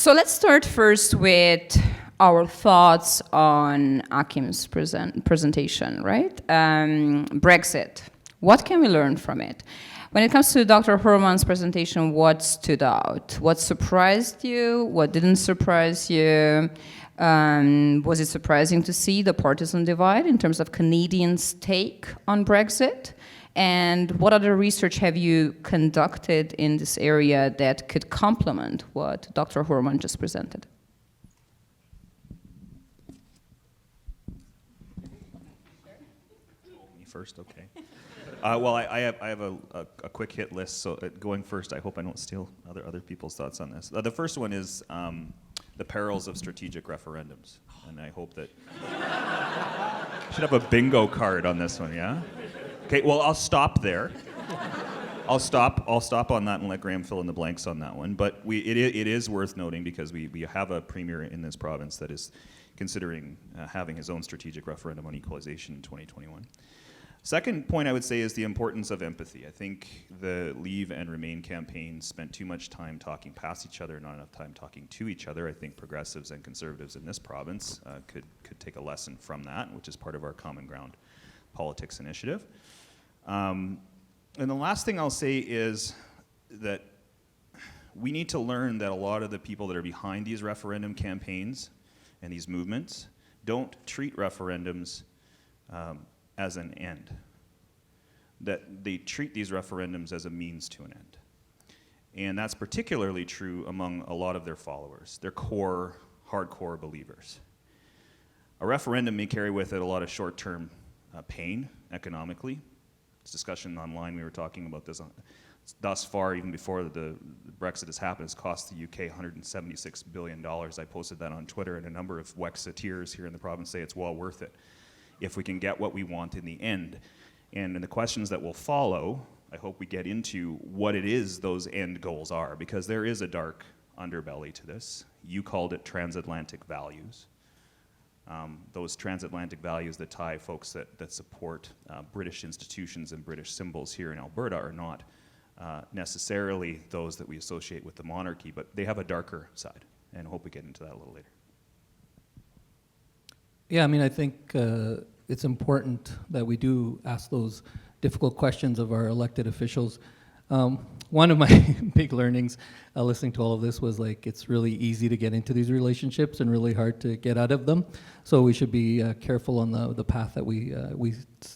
So let's start first with our thoughts on Achim's presentation, right? Brexit. What can we learn from it? When it comes to Dr. Hurrellmann's presentation, what stood out? What surprised you? What didn't surprise you? Was it surprising to see the partisan divide in terms of Canadians' take on Brexit? And what other research have you conducted in this area that could complement what Dr. Hurrellmann just presented? Me first, okay. Well, I have a quick hit list, so going first, I hope I don't steal other people's thoughts on this. The first one is the perils of strategic referendums, and I hope that should have a bingo card on this one, yeah? Okay, well, I'll stop there. I'll stop on that and let Graham fill in the blanks on that one. But it is worth noting because we have a premier in this province that is considering having his own strategic referendum on equalization in 2021. Second point I would say is the importance of empathy. I think the Leave and Remain campaigns spent too much time talking past each other, not enough time talking to each other. I think progressives and conservatives in this province could take a lesson from that, which is part of our Common Ground Politics initiative. And the last thing I'll say is that we need to learn that a lot of the people that are behind these referendum campaigns and these movements don't treat referendums as an end, that they treat these referendums as a means to an end. And that's particularly true among a lot of their followers, their core, hardcore believers. A referendum may carry with it a lot of short-term pain economically. This discussion online, we were talking about this. Thus far, even before the Brexit has happened, it's cost the UK $176 billion. I posted that on Twitter, and a number of Wexiteers here in the province say it's well worth it if we can get what we want in the end. And in the questions that will follow, I hope we get into what it is those end goals are, because there is a dark underbelly to this. You called it transatlantic values. Those transatlantic values that tie folks that support British institutions and British symbols here in Alberta are not necessarily those that we associate with the monarchy, but they have a darker side, and I hope we get into that a little later. Yeah, I mean, I think it's important that we do ask those difficult questions of our elected officials. One of my big learnings listening to all of this was like it's really easy to get into these relationships and really hard to get out of them. So we should be careful on the path that we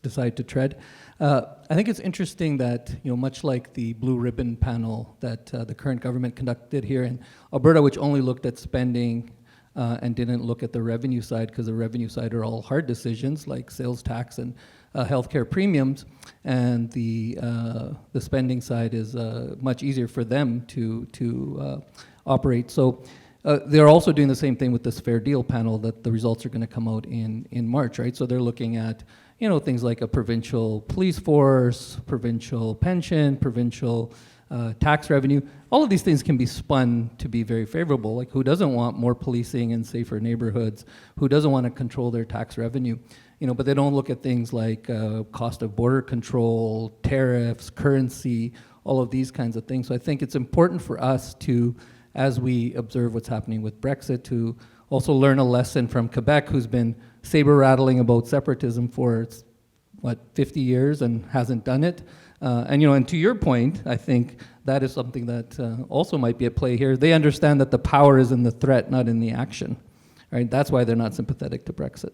decide to tread. I think it's interesting that, you know, much like the Blue Ribbon panel that the current government conducted here in Alberta, which only looked at spending and didn't look at the revenue side, because the revenue side are all hard decisions like sales tax and healthcare premiums, and the spending side is much easier for them to operate. So they're also doing the same thing with this Fair Deal panel that the results are going to come out in March, right? So they're looking at, you know, things like a provincial police force, provincial pension, provincial tax revenue. All of these things can be spun to be very favorable. Like, who doesn't want more policing and safer neighborhoods? Who doesn't want to control their tax revenue? You know, but they don't look at things like cost of border control, tariffs, currency, all of these kinds of things. So I think it's important for us to, as we observe what's happening with Brexit, to also learn a lesson from Quebec, who's been saber-rattling about separatism for, 50 years and hasn't done it. And, you know, and to your point, I think that is something that also might be at play here. They understand that the power is in the threat, not in the action, right? That's why they're not sympathetic to Brexit.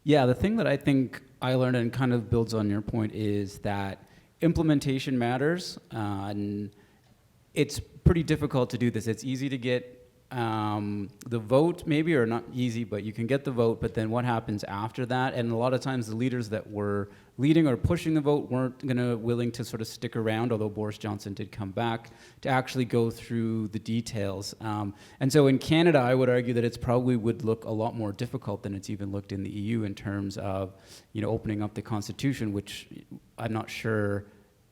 Yeah, the thing that I think I learned and kind of builds on your point is that implementation matters, and it's pretty difficult to do this. It's easy to get the vote, maybe, or not easy, but you can get the vote, but then what happens after that? And a lot of times the leaders that were leading or pushing the vote weren't willing to sort of stick around, although Boris Johnson did come back, to actually go through the details. And so in Canada, I would argue that it's probably would look a lot more difficult than it's even looked in the EU in terms of, you know, opening up the Constitution, which I'm not sure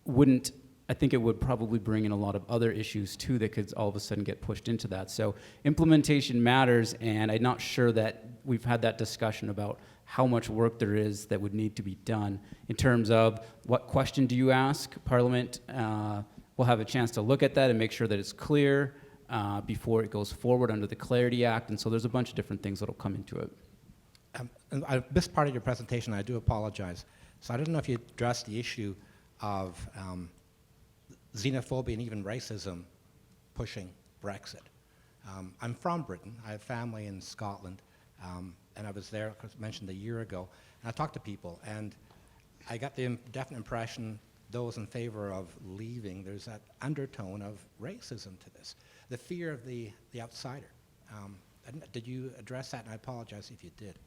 wouldn't I think it would probably bring in a lot of other issues too that could all of a sudden get pushed into that. So implementation matters, and I'm not sure that we've had that discussion about how much work there is that would need to be done in terms of what question do you ask. Parliament will have a chance to look at that and make sure that it's clear before it goes forward under the Clarity Act, and so there's a bunch of different things that will come into it. And I missed part of your presentation. I do apologize. So I don't know if you addressed the issue of xenophobia and even racism pushing Brexit. I'm from Britain. I have family in Scotland, and I was there, of course, mentioned a year ago. And I talked to people, and I got the definite impression those in favor of leaving, there's that undertone of racism to this, the fear of the outsider. Did you address that? And I apologize if you did.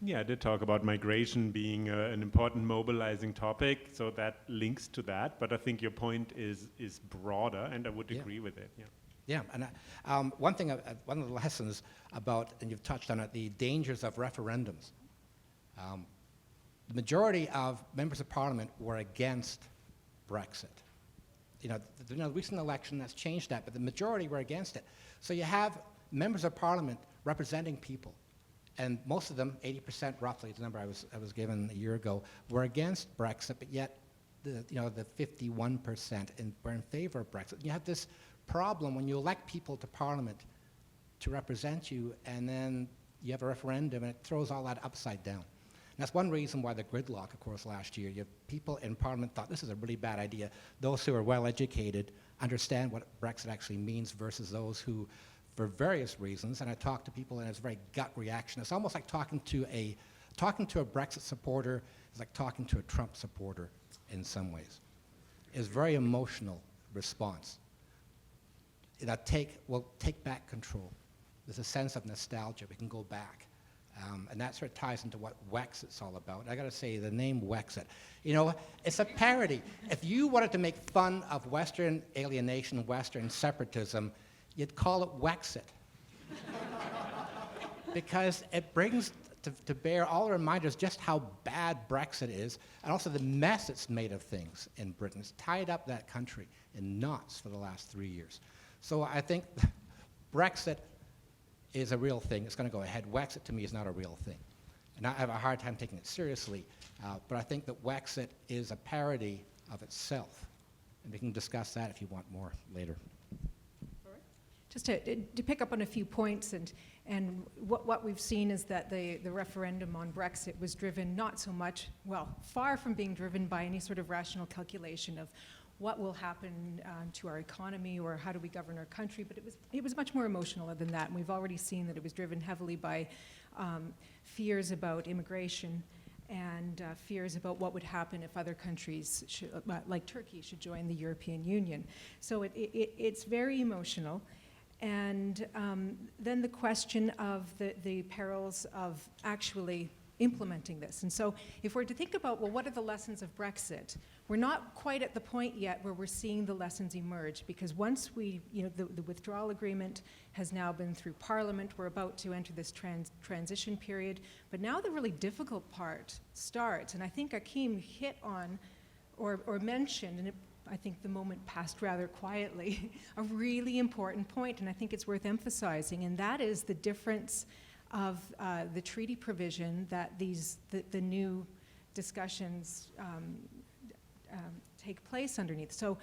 Yeah, I did talk about migration being an important mobilizing topic, so that links to that. But I think your point is broader, and I would agree with it. Yeah. Yeah, and one thing, one of the lessons about, and you've touched on it, the dangers of referendums. The majority of members of Parliament were against Brexit. The recent election has changed that, but the majority were against it. So you have members of Parliament representing people, and most of them, 80% roughly, the number I was given a year ago, were against Brexit, but yet the 51% were in favor of Brexit. You have this problem when you elect people to Parliament to represent you, and then you have a referendum, and it throws all that upside down. And that's one reason why the gridlock, of course, last year, you have people in Parliament thought this is a really bad idea. Those who are well-educated understand what Brexit actually means versus those who, for various reasons, and I talked to people, and it's a very gut reaction. It's almost like talking to a Brexit supporter is like talking to a Trump supporter in some ways. It's a very emotional response. We'll take back control. There's a sense of nostalgia. We can go back. And that sort of ties into what Wexit's all about. I got to say, the name Wexit, it's a parody. If you wanted to make fun of Western alienation, Western separatism, you'd call it Wexit. Because it brings to bear all the reminders just how bad Brexit is, and also the mess it's made of things in Britain. It's tied up that country in knots for the last 3 years. So I think Brexit is a real thing. It's going to go ahead. Wexit, to me, is not a real thing. And I have a hard time taking it seriously, but I think that Wexit is a parody of itself. And we can discuss that if you want more later. Just to pick up on a few points, and what we've seen is that the referendum on Brexit was driven not so much, far from being driven by any sort of rational calculation of what will happen to our economy or how do we govern our country, but it was much more emotional than that. And we've already seen that it was driven heavily by fears about immigration and fears about what would happen if other countries, like Turkey, should join the European Union. So it's very emotional. And then the question of the perils of actually implementing this. And so if we're to think about, what are the lessons of Brexit? We're not quite at the point yet where we're seeing the lessons emerge, because once the withdrawal agreement has now been through Parliament, we're about to enter this transition period, but now the really difficult part starts. And I think Achim hit on or mentioned, and I think the moment passed rather quietly, a really important point, and I think it's worth emphasizing, and that is the difference of the treaty provision that the new discussions take place underneath. So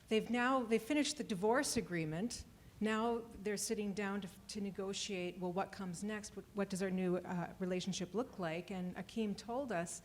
they've finished the divorce agreement. Now they're sitting down to negotiate, what comes next? What does our new relationship look like? And Achim told us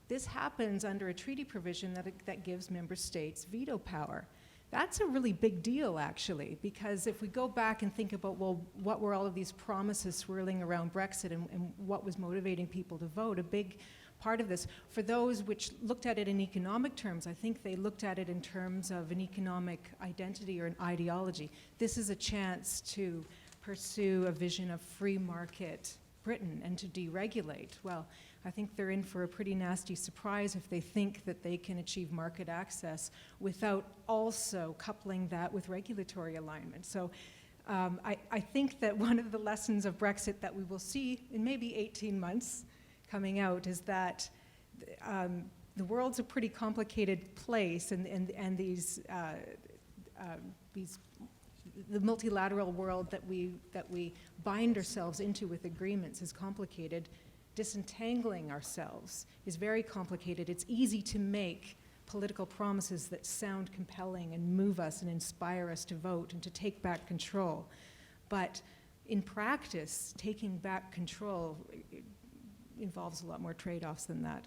this happens under a treaty provision that gives member states veto power. That's a really big deal, actually, because if we go back and think about, what were all of these promises swirling around Brexit and what was motivating people to vote, a big part of this, for those which looked at it in economic terms, I think they looked at it in terms of an economic identity or an ideology. This is a chance to pursue a vision of free market Britain and to deregulate. Well, I think they're in for a pretty nasty surprise if they think that they can achieve market access without also coupling that with regulatory alignment. So I think that one of the lessons of Brexit that we will see in maybe 18 months coming out is that the world's a pretty complicated place, and the multilateral world that we bind ourselves into with agreements is complicated. Disentangling ourselves is very complicated. It's easy to make political promises that sound compelling and move us and inspire us to vote and to take back control. But in practice, taking back control involves a lot more trade-offs than that.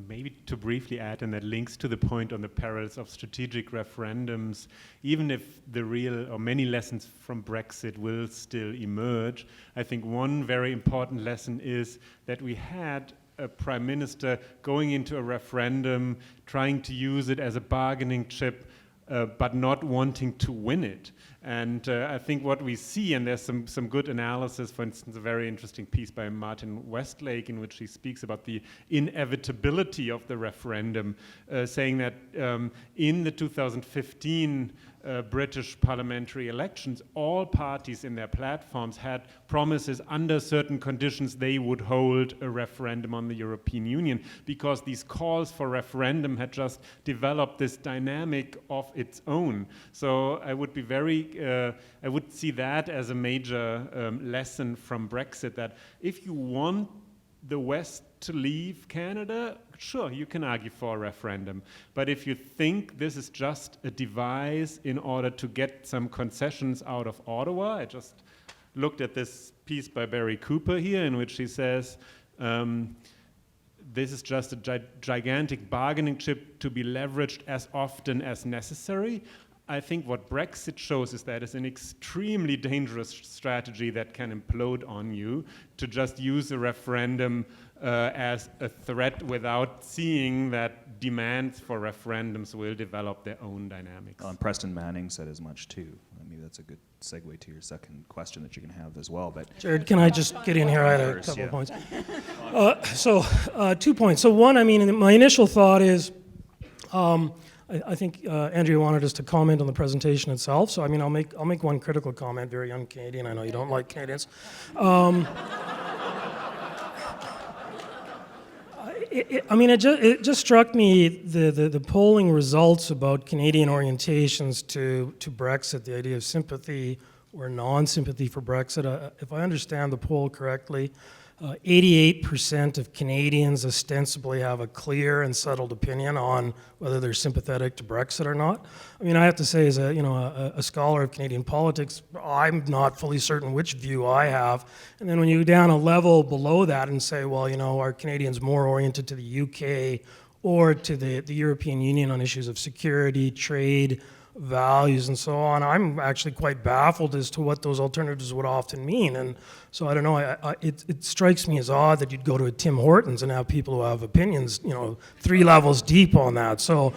Maybe to briefly add, and that links to the point on the perils of strategic referendums, even if the real or many lessons from Brexit will still emerge, I think one very important lesson is that we had a prime minister going into a referendum, trying to use it as a bargaining chip, but not wanting to win it. And I think what we see, and there's some good analysis, for instance, a very interesting piece by Martin Westlake in which he speaks about the inevitability of the referendum, saying that in the 2015 British parliamentary elections, all parties in their platforms had promises under certain conditions they would hold a referendum on the European Union, because these calls for referendum had just developed this dynamic of its own. So I would be I would see that as a major lesson from Brexit, that if you want the West to leave Canada, sure, you can argue for a referendum. But if you think this is just a device in order to get some concessions out of Ottawa, I just looked at this piece by Barry Cooper here in which he says, this is just a gigantic bargaining chip to be leveraged as often as necessary. I think what Brexit shows is that it's an extremely dangerous strategy that can implode on you, to just use a referendum as a threat without seeing that demands for referendums will develop their own dynamics. And Preston Manning said as much too. Maybe that's a good segue to your second question that you can have as well. But Jared, can I just get in here? I had a couple of points. So 2 points. So one, I mean, my initial thought is, I think Andrea wanted us to comment on the presentation itself. So I mean, I'll make one critical comment. Very un-Canadian. I know you don't like Canadians. It just struck me the polling results about Canadian orientations to Brexit, the idea of sympathy or non-sympathy for Brexit. If I understand the poll correctly, 88% of Canadians ostensibly have a clear and settled opinion on whether they're sympathetic to Brexit or not. I mean, I have to say, as a scholar of Canadian politics, I'm not fully certain which view I have. And then when you go down a level below that and say, well, are Canadians more oriented to the UK or to the European Union on issues of security, trade, values, and so on, I'm actually quite baffled as to what those alternatives would often mean. And so I don't know, it strikes me as odd that you'd go to a Tim Hortons and have people who have opinions, 3 levels deep on that. So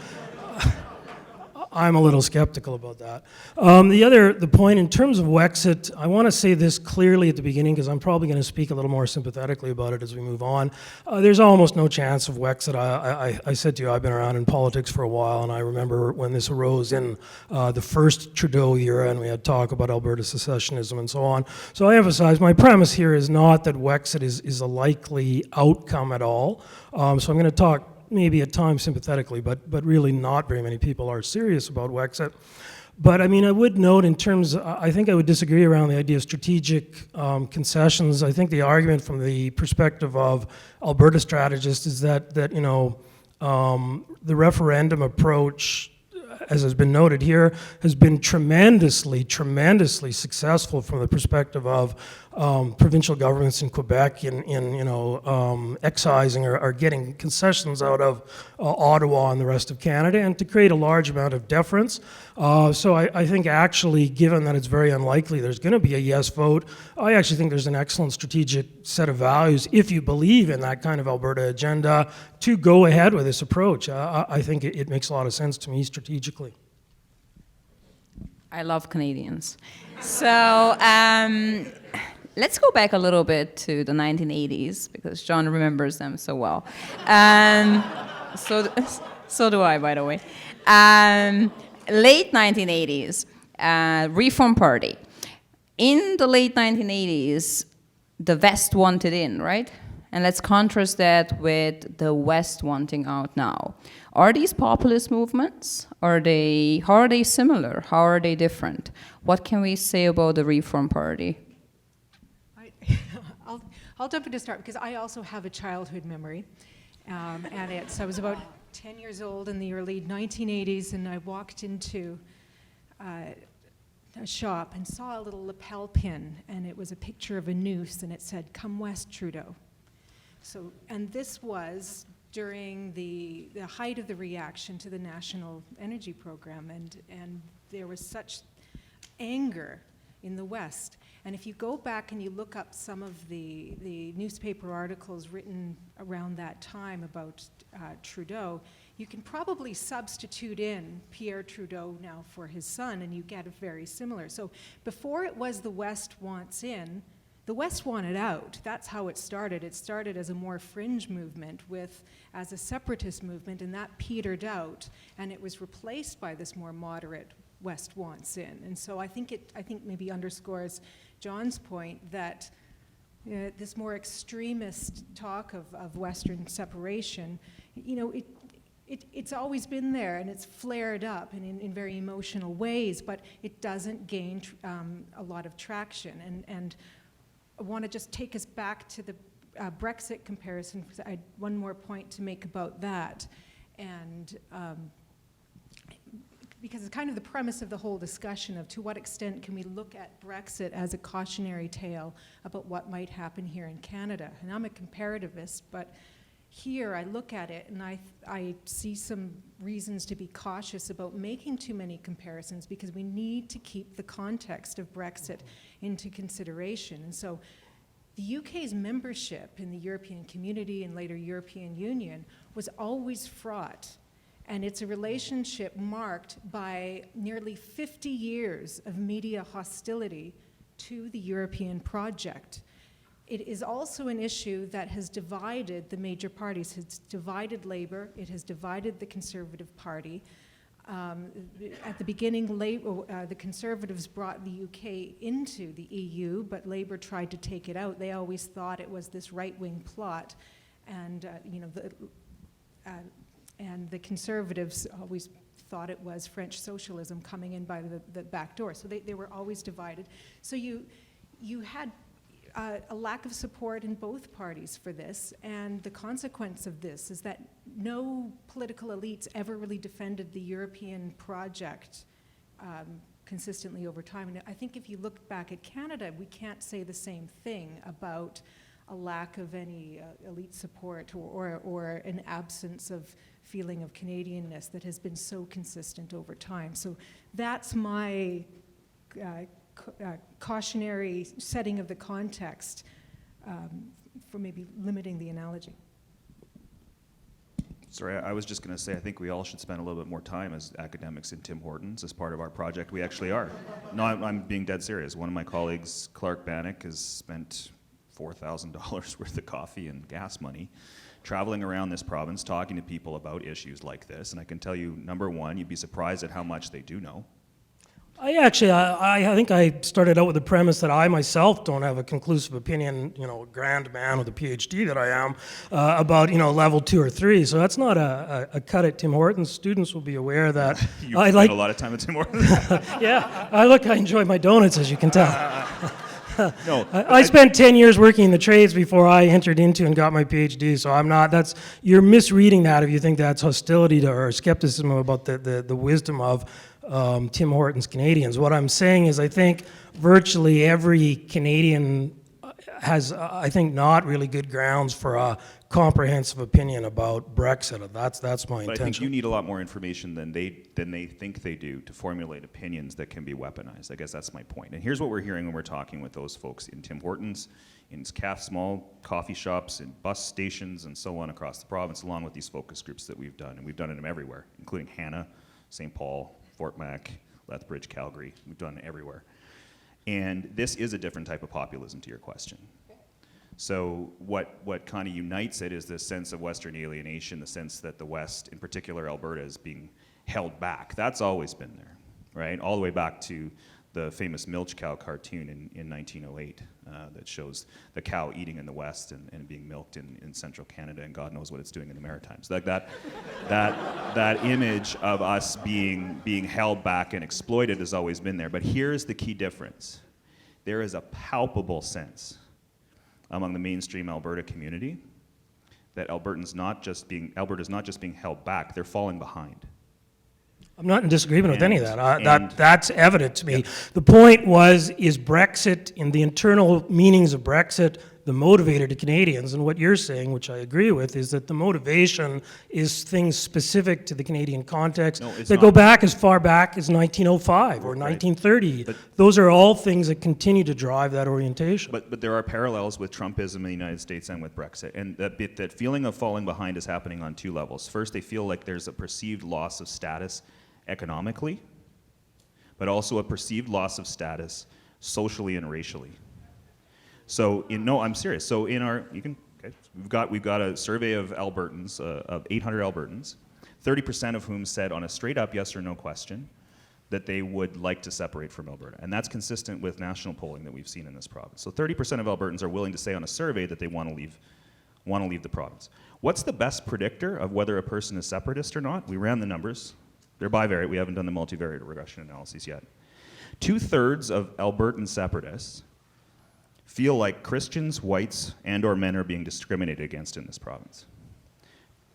I'm a little skeptical about that. The point in terms of Wexit, I want to say this clearly at the beginning because I'm probably going to speak a little more sympathetically about it as we move on. There's almost no chance of Wexit. I said to you, I've been around in politics for a while, and I remember when this arose in the first Trudeau era, and we had talk about Alberta secessionism and so on. So I emphasize my premise here is not that Wexit is a likely outcome at all. So I'm going to talk maybe at times sympathetically, but really not very many people are serious about Wexit. But I mean, I would note in terms, I think I would disagree around the idea of strategic concessions. I think the argument from the perspective of Alberta strategists is that the referendum approach, as has been noted here, has been tremendously successful from the perspective of provincial governments in Quebec in excising or getting concessions out of Ottawa and the rest of Canada, and to create a large amount of deference. So I think actually, given that it's very unlikely there's going to be a yes vote, I actually think there's an excellent strategic set of values, if you believe in that kind of Alberta agenda, to go ahead with this approach. I think it makes a lot of sense to me strategically. I love Canadians. So let's go back a little bit to the 1980s, because John remembers them so well. So do I, by the way. Late 1980s, Reform Party. In the late 1980s, the West wanted in, right? And let's contrast that with the West wanting out now. Are these populist movements? How are they similar? How are they different? What can we say about the Reform Party? I'll jump in to start because I also have a childhood memory. I was about 10 years old in the early 1980s, and I walked into a shop and saw a little lapel pin, and it was a picture of a noose, and it said, "Come West, Trudeau." So, and this was during the height of the reaction to the National Energy Program, and there was such anger in the West. And if you go back and you look up some of the newspaper articles written around that time about Trudeau, you can probably substitute in Pierre Trudeau now for his son, and you get a very similar. So before it was the West wants in, the West wanted out. That's how it started. It started as a more fringe movement as a separatist movement, and that petered out, and it was replaced by this more moderate West wants in. And so I think maybe underscores John's point that this more extremist talk of Western separation, it's always been there, and it's flared up in very emotional ways, but it doesn't gain a lot of traction. And I want to just take us back to the Brexit comparison, because I had one more point to make about that. And because it's kind of the premise of the whole discussion of to what extent can we look at Brexit as a cautionary tale about what might happen here in Canada. And I'm a comparativist, but here I look at it and I see some reasons to be cautious about making too many comparisons, because we need to keep the context of Brexit into consideration. And so the UK's membership in the European Community and later European Union was always fraught. And it's a relationship marked by nearly 50 years of media hostility to the European project. It is also an issue that has divided the major parties. It's divided Labour, it has divided the Conservative Party. At the beginning, the Conservatives brought the UK into the EU, but Labour tried to take it out. They always thought it was this right-wing plot, and and the Conservatives always thought it was French socialism coming in by the back door. So they were always divided. So you had a lack of support in both parties for this, and the consequence of this is that no political elites ever really defended the European project consistently over time. And I think if you look back at Canada, we can't say the same thing about a lack of any elite support or an absence of feeling of Canadianness that has been so consistent over time. So that's my cautionary setting of the context for maybe limiting the analogy. Sorry, I was just going to say, I think we all should spend a little bit more time as academics in Tim Hortons as part of our project. We actually are. No, I'm being dead serious. One of my colleagues, Clark Bannock, has spent $4,000 worth of coffee and gas money traveling around this province talking to people about issues like this. And I can tell you, number one, you'd be surprised at how much they do know. I think I started out with the premise that I myself don't have a conclusive opinion, a grand man with a PhD that I am, about, level 2 or 3. So that's not a cut at Tim Hortons. Students will be aware that You spend a lot of time at Tim Hortons. Yeah, I enjoy my donuts, as you can tell. No, I spent 10 years working in the trades before I entered into and got my PhD, so you're misreading that if you think that's hostility to or skepticism about the wisdom of Tim Hortons Canadians. What I'm saying is I think virtually every Canadian has, I think, not really good grounds for a comprehensive opinion about Brexit. That's my intention. But I think you need a lot more information than they think they do to formulate opinions that can be weaponized. I guess that's my point. And here's what we're hearing when we're talking with those folks in Tim Hortons, in small coffee shops, in bus stations, and so on across the province, along with these focus groups that we've done. And we've done them everywhere, including Hanna, St. Paul, Fort Mac, Lethbridge, Calgary. We've done it everywhere. And this is a different type of populism, to your question. So what kind of unites it is this sense of Western alienation, the sense that the West, in particular Alberta, is being held back. That's always been there, right? All the way back to the famous milch cow cartoon in 1908 that shows the cow eating in the West and being milked in central Canada, and God knows what it's doing in the Maritimes. Like that image of us being held back and exploited has always been there. But here's the key difference. There is a palpable sense among the mainstream Alberta community that Alberta's not just being held back, they're falling behind. I'm not in disagreement with any of that. That's evident to me. Yeah. The point is Brexit, in the internal meanings of Brexit, the motivator to Canadians, and what you're saying, which I agree with, is that the motivation is things specific to the Canadian context that go back as far back as 1905 or 1930. But those are all things that continue to drive that orientation. But there are parallels with Trumpism in the United States and with Brexit, and that feeling of falling behind is happening on two levels. First, they feel like there's a perceived loss of status economically, but also a perceived loss of status socially and racially. So I'm serious. So we've got a survey of Albertans, of 800 Albertans, 30% of whom said on a straight up yes or no question that they would like to separate from Alberta. And that's consistent with national polling that we've seen in this province. So 30% of Albertans are willing to say on a survey that they want to leave the province. What's the best predictor of whether a person is separatist or not? We ran the numbers. They're bivariate. We haven't done the multivariate regression analysis yet. 2/3 of Albertan separatists feel like Christians, whites, and or men are being discriminated against in this province.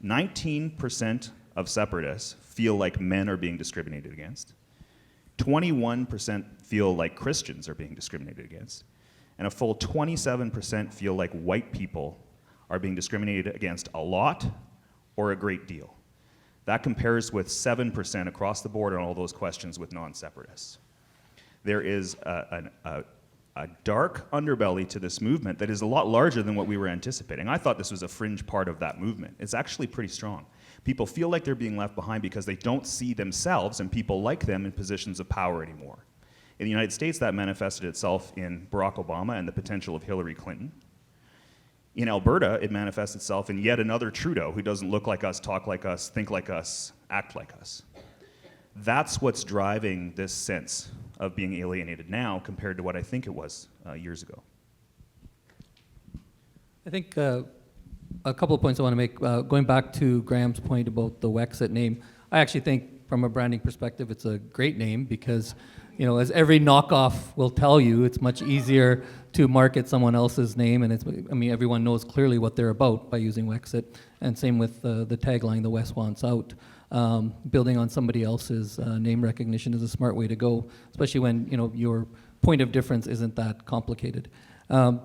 19% of separatists feel like men are being discriminated against. 21% feel like Christians are being discriminated against. And a full 27% feel like white people are being discriminated against a lot or a great deal. That compares with 7% across the board on all those questions with non-separatists. There is a dark underbelly to this movement that is a lot larger than what we were anticipating. I thought this was a fringe part of that movement. It's actually pretty strong. People feel like they're being left behind because they don't see themselves and people like them in positions of power anymore. In the United States, that manifested itself in Barack Obama and the potential of Hillary Clinton. In Alberta, it manifests itself in yet another Trudeau who doesn't look like us, talk like us, think like us, act like us. That's what's driving this sense of being alienated now compared to what I think it was years ago. I think a couple of points I want to make. Going back to Graham's point about the Wexit name, I actually think from a branding perspective it's a great name because, as every knockoff will tell you, it's much easier to market someone else's name, and everyone knows clearly what they're about by using Wexit, and same with the tagline, "The West Wants Out." Building on somebody else's name recognition is a smart way to go, especially when your point of difference isn't that complicated. There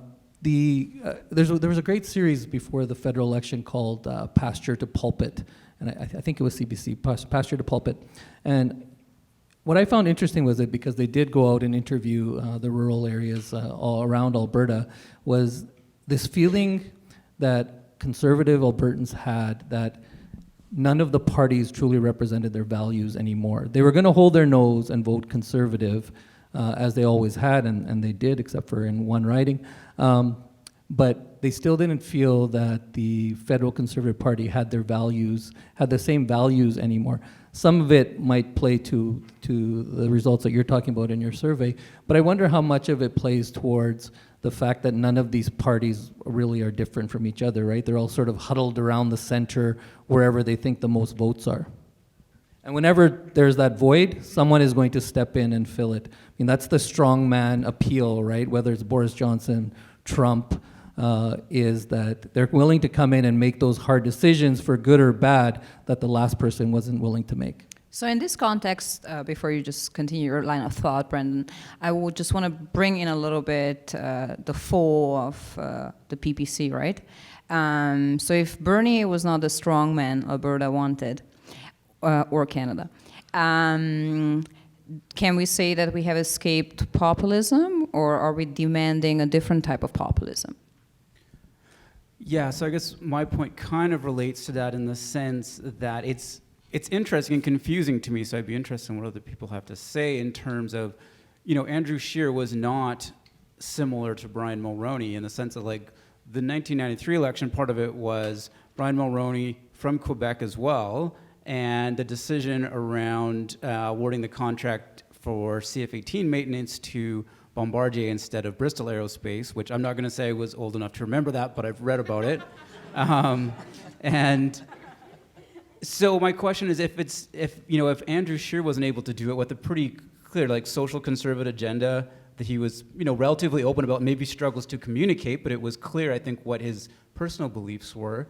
was a great series before the federal election called Pasture to Pulpit, and I think it was CBC, Pasture to Pulpit. And what I found interesting was that because they did go out and interview the rural areas all around Alberta, was this feeling that conservative Albertans had that none of the parties truly represented their values anymore. They were going to hold their nose and vote conservative, as they always had, and they did, except for in one riding. But they still didn't feel that the federal Conservative Party had the same values anymore. Some of it might play to the results that you're talking about in your survey, but I wonder how much of it plays towards the fact that none of these parties really are different from each other, right? They're all sort of huddled around the center wherever they think the most votes are. And whenever there's that void, someone is going to step in and fill it. That's the strongman appeal, right? Whether it's Boris Johnson, Trump, is that they're willing to come in and make those hard decisions for good or bad that the last person wasn't willing to make. So in this context, before you just continue your line of thought, Brendan, I would just want to bring in a little bit the fall of the PPC, right? So if Bernie was not the strongman Alberta wanted, or Canada, can we say that we have escaped populism, or are we demanding a different type of populism? Yeah, so I guess my point kind of relates to that in the sense that it's interesting and confusing to me, so I'd be interested in what other people have to say in terms of, Andrew Scheer was not similar to Brian Mulroney in the sense that, like, the 1993 election, part of it was Brian Mulroney from Quebec as well, and the decision around awarding the contract for CF-18 maintenance to Bombardier instead of Bristol Aerospace, which I'm not going to say I was old enough to remember that, but I've read about it. And so my question is, if Andrew Scheer wasn't able to do it with a pretty clear, like, social conservative agenda that he was, relatively open about, maybe struggles to communicate, but it was clear, I think, what his personal beliefs were,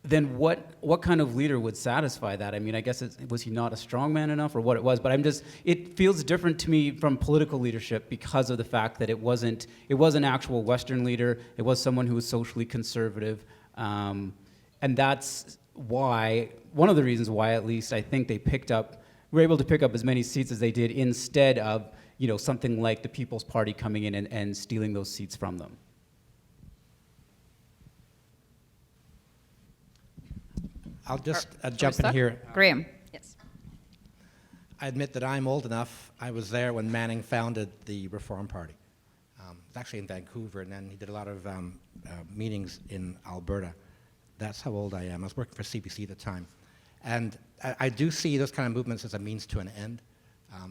then what kind of leader would satisfy that? I mean, I guess was he not a strong man enough, or what it was? But it feels different to me from political leadership because of the fact that it was an actual Western leader. It was someone who was socially conservative, and that's why, one of the reasons why, at least, I think were able to pick up as many seats as they did, instead of something like the People's Party coming in and stealing those seats from them. I'll just jump in here. Graham. Yes. I admit that I'm old enough. I was there when Manning founded the Reform Party. It's actually in Vancouver, and then he did a lot of meetings in Alberta. That's how old I am. I was working for CBC at the time. And I do see those kind of movements as a means to an end.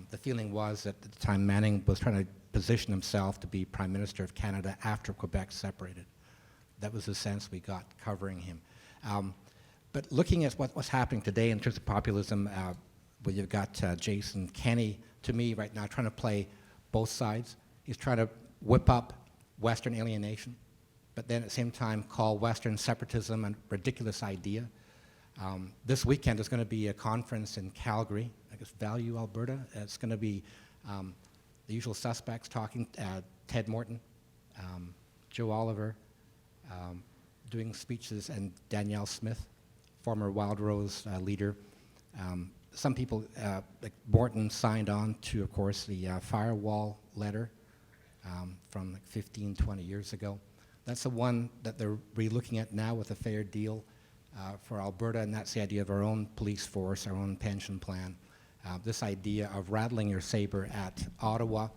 The feeling was that at the time Manning was trying to position himself to be Prime Minister of Canada after Quebec separated. That was the sense we got covering him. But looking at what's happening today in terms of populism, where you've got Jason Kenney, to me right now, trying to play both sides. He's trying to whip up Western alienation, but then at the same time call Western separatism a ridiculous idea. This weekend there's going to be a conference in Calgary, I guess Value, Alberta. It's going to be the usual suspects talking, Ted Morton, Joe Oliver, doing speeches, and Danielle Smith, former Wild Rose leader. Some people, like Morton, signed on to, of course, the firewall letter from like 15, 20 years ago. That's the one that they're re-looking at now with a fair deal for Alberta, and that's the idea of our own police force, our own pension plan. This idea of rattling your saber at Ottawa.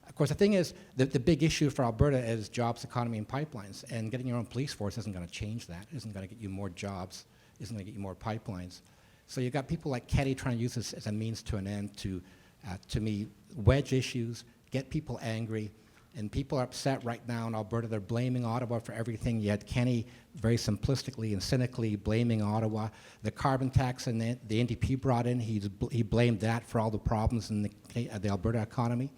Of course, the thing is, the big issue for Alberta is jobs, economy, and pipelines, and getting your own police force isn't going to change that, isn't going to get you more jobs, isn't going to get you more pipelines. So you've got people like Keddy trying to use this as a means to an end to me, wedge issues, get people angry, and people are upset right now in Alberta. They're blaming Ottawa for everything. You had Kenney very simplistically and cynically blaming Ottawa. The carbon tax and the NDP brought in, he blamed that for all the problems in the Alberta economy.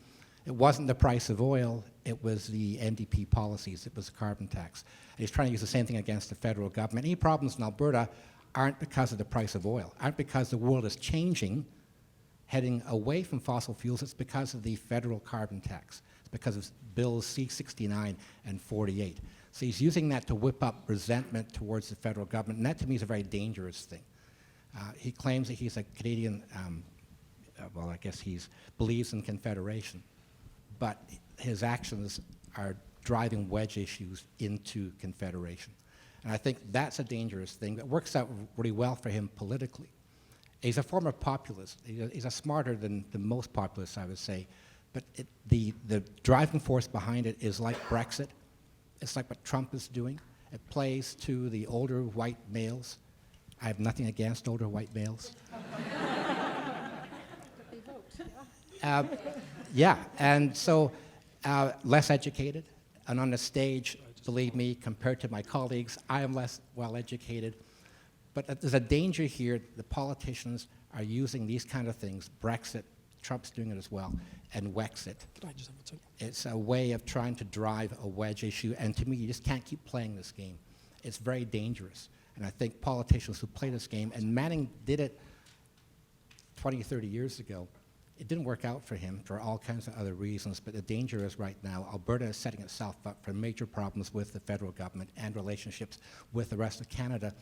It wasn't the price of oil, it was the NDP policies, it was the carbon tax. And he's trying to use the same thing against the federal government. Any problems in Alberta aren't because of the price of oil, aren't because the world is changing, heading away from fossil fuels. It's because of the federal carbon tax. It's because of Bills C-69 and 48. So he's using that to whip up resentment towards the federal government, and that to me is a very dangerous thing. He claims that he's a Canadian, well, I guess he believes in Confederation, but his actions are driving wedge issues into Confederation. And I think that's a dangerous thing that works out really well for him politically. He's a former populist. He's a smarter than the most populists, I would say. But the driving force behind it is like Brexit. It's like what Trump is doing. It plays to the older white males. I have nothing against older white males. Yeah, and so less educated. And on the stage, believe me, compared to my colleagues, I am less well educated. But there's a danger here. The politicians are using these kind of things, Brexit, Trump's doing it as well, and Wexit. It's a way of trying to drive a wedge issue, and to me, you just can't keep playing this game. It's very dangerous. And I think politicians who play this game, and Manning did it 20, 30 years ago, it didn't work out for him for all kinds of other reasons, but the danger is right now, Alberta is setting itself up for major problems with the federal government and relationships with the rest of Canada.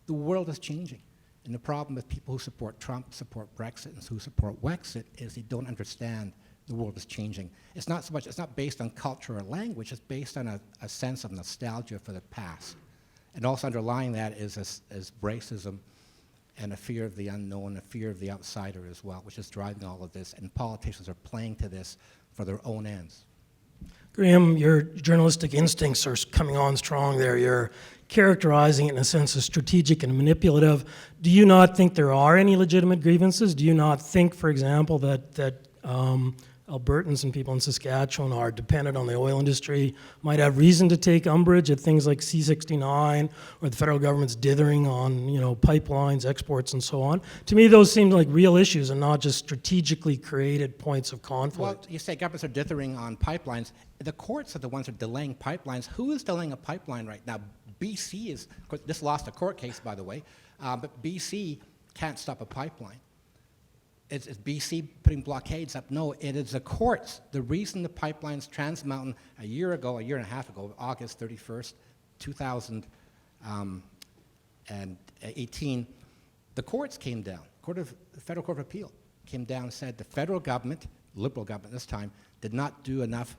The world is changing. And the problem with people who support Trump, support Brexit, and who support Wexit is they don't understand the world is changing. It's not so much, it's not based on culture or language, it's based on a sense of nostalgia for the past. And also underlying that is racism and a fear of the unknown, a fear of the outsider as well, which is driving all of this. And politicians are playing to this for their own ends. Graham, your journalistic instincts are coming on strong there. You're characterizing it in a sense as strategic and manipulative. Do you not think there are any legitimate grievances? Do you not think, for example, that Albertans and people in Saskatchewan are dependent on the oil industry, might have reason to take umbrage at things like C-69 or the federal government's dithering on, pipelines, exports, and so on? To me, those seem like real issues and not just strategically created points of conflict. Well, you say governments are dithering on pipelines. The courts are the ones that are delaying pipelines. Who is delaying a pipeline right now? BC is, of course, this lost a court case, by the way, but BC can't stop a pipeline. Is BC putting blockades up? No, it is the courts. The reason the pipelines Trans Mountain a year and a half ago, August 31st, 2018, the courts came down. The Federal Court of Appeal came down and said the federal government, Liberal government this time, did not do enough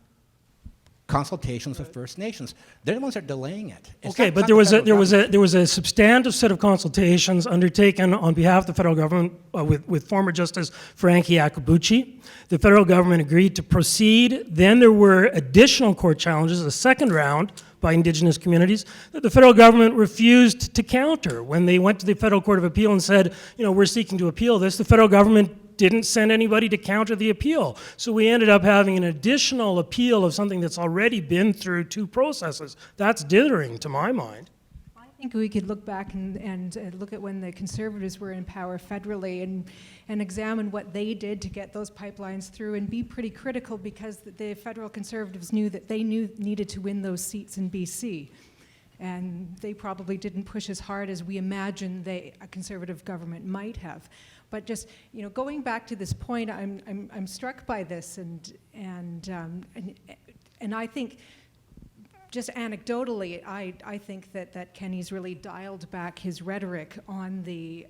consultations with First Nations. They're the ones that are delaying it. Okay, but there was a substantive set of consultations undertaken on behalf of the federal government with former Justice Frankie Akabuchi. The federal government agreed to proceed. Then there were additional court challenges, a second round by Indigenous communities, that the federal government refused to counter. When they went to the Federal Court of Appeal and said, we're seeking to appeal this, the federal government didn't send anybody to counter the appeal. So we ended up having an additional appeal of something that's already been through two processes. That's dithering, to my mind. I think we could look back and look at when the Conservatives were in power federally and examine what they did to get those pipelines through and be pretty critical, because the federal Conservatives knew that they needed to win those seats in BC. And they probably didn't push as hard as we imagined a Conservative government might have. But just going back to this point, I'm struck by this, and I think, just anecdotally, I think that Kenny's really dialed back his rhetoric on the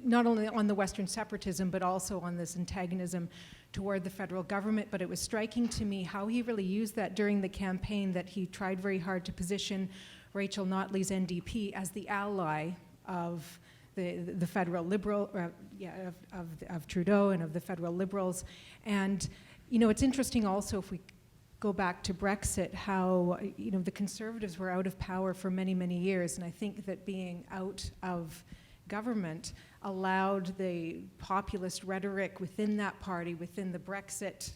not only on the Western separatism, but also on this antagonism toward the federal government. But it was striking to me how he really used that during the campaign, that he tried very hard to position Rachel Notley's NDP as the ally of the federal Liberal, of Trudeau and of the federal Liberals. And, it's interesting also, if we go back to Brexit, how, the Conservatives were out of power for many, many years. And I think that being out of government allowed the populist rhetoric within that party, within the Brexit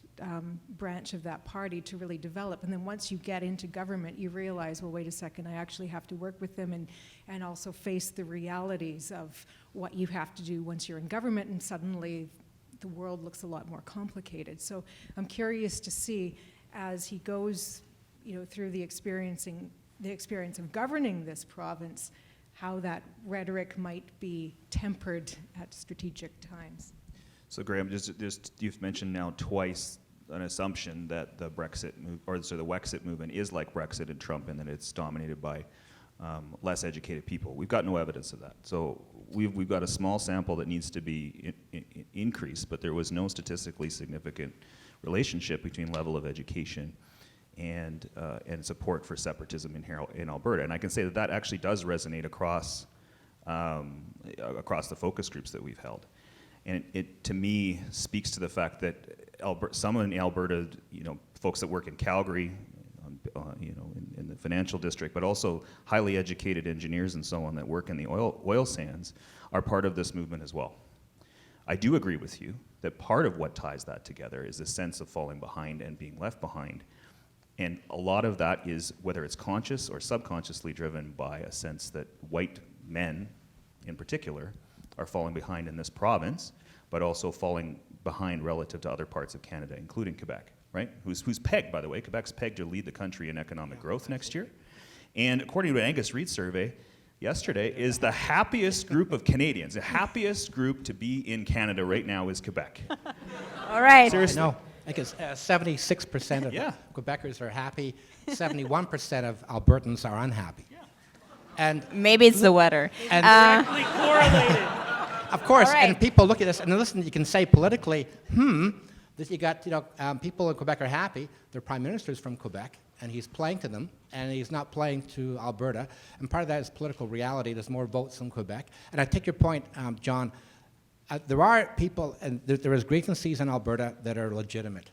branch of that party, to really develop. And then once you get into government, you realize, well, wait a second, I actually have to work with them and also face the realities of what you have to do once you're in government, and suddenly the world looks a lot more complicated. So I'm curious to see, as he goes through the experience of governing this province, how that rhetoric might be tempered at strategic times. So Graham, you've mentioned now twice an assumption that the Brexit move, or the Wexit movement is like Brexit and Trump, and that it's dominated by less educated people. We've got no evidence of that. So we've got a small sample that needs to be increased, but there was no statistically significant relationship between level of education and support for separatism in Alberta. And I can say that actually does resonate across the focus groups that we've held. And it to me speaks to the fact that some in Alberta, folks that work in Calgary, in the financial district, but also highly educated engineers and so on that work in the oil sands, are part of this movement as well. I do agree with you that part of what ties that together is a sense of falling behind and being left behind. And a lot of that is, whether it's conscious or subconsciously, driven by a sense that white men, in particular, are falling behind in this province, but also falling behind relative to other parts of Canada, including Quebec, right? Who's pegged, by the way, Quebec's pegged to lead the country in economic growth next year. And according to an Angus Reid survey yesterday, is the happiest group of Canadians. The happiest group to be in Canada right now is Quebec. All right. Seriously. No, I think it's 76% of Quebecers are happy, 71% of Albertans are unhappy. Yeah. And maybe it's the weather. And Directly correlated. of course, right. and people look at this, and listen, you can say politically, that you got, people in Quebec are happy. Their prime minister is from Quebec, and he's playing to them, and he's not playing to Alberta. And part of that is political reality. There's more votes in Quebec. And I take your point, John. There are people, and there is grievances in Alberta that are legitimate.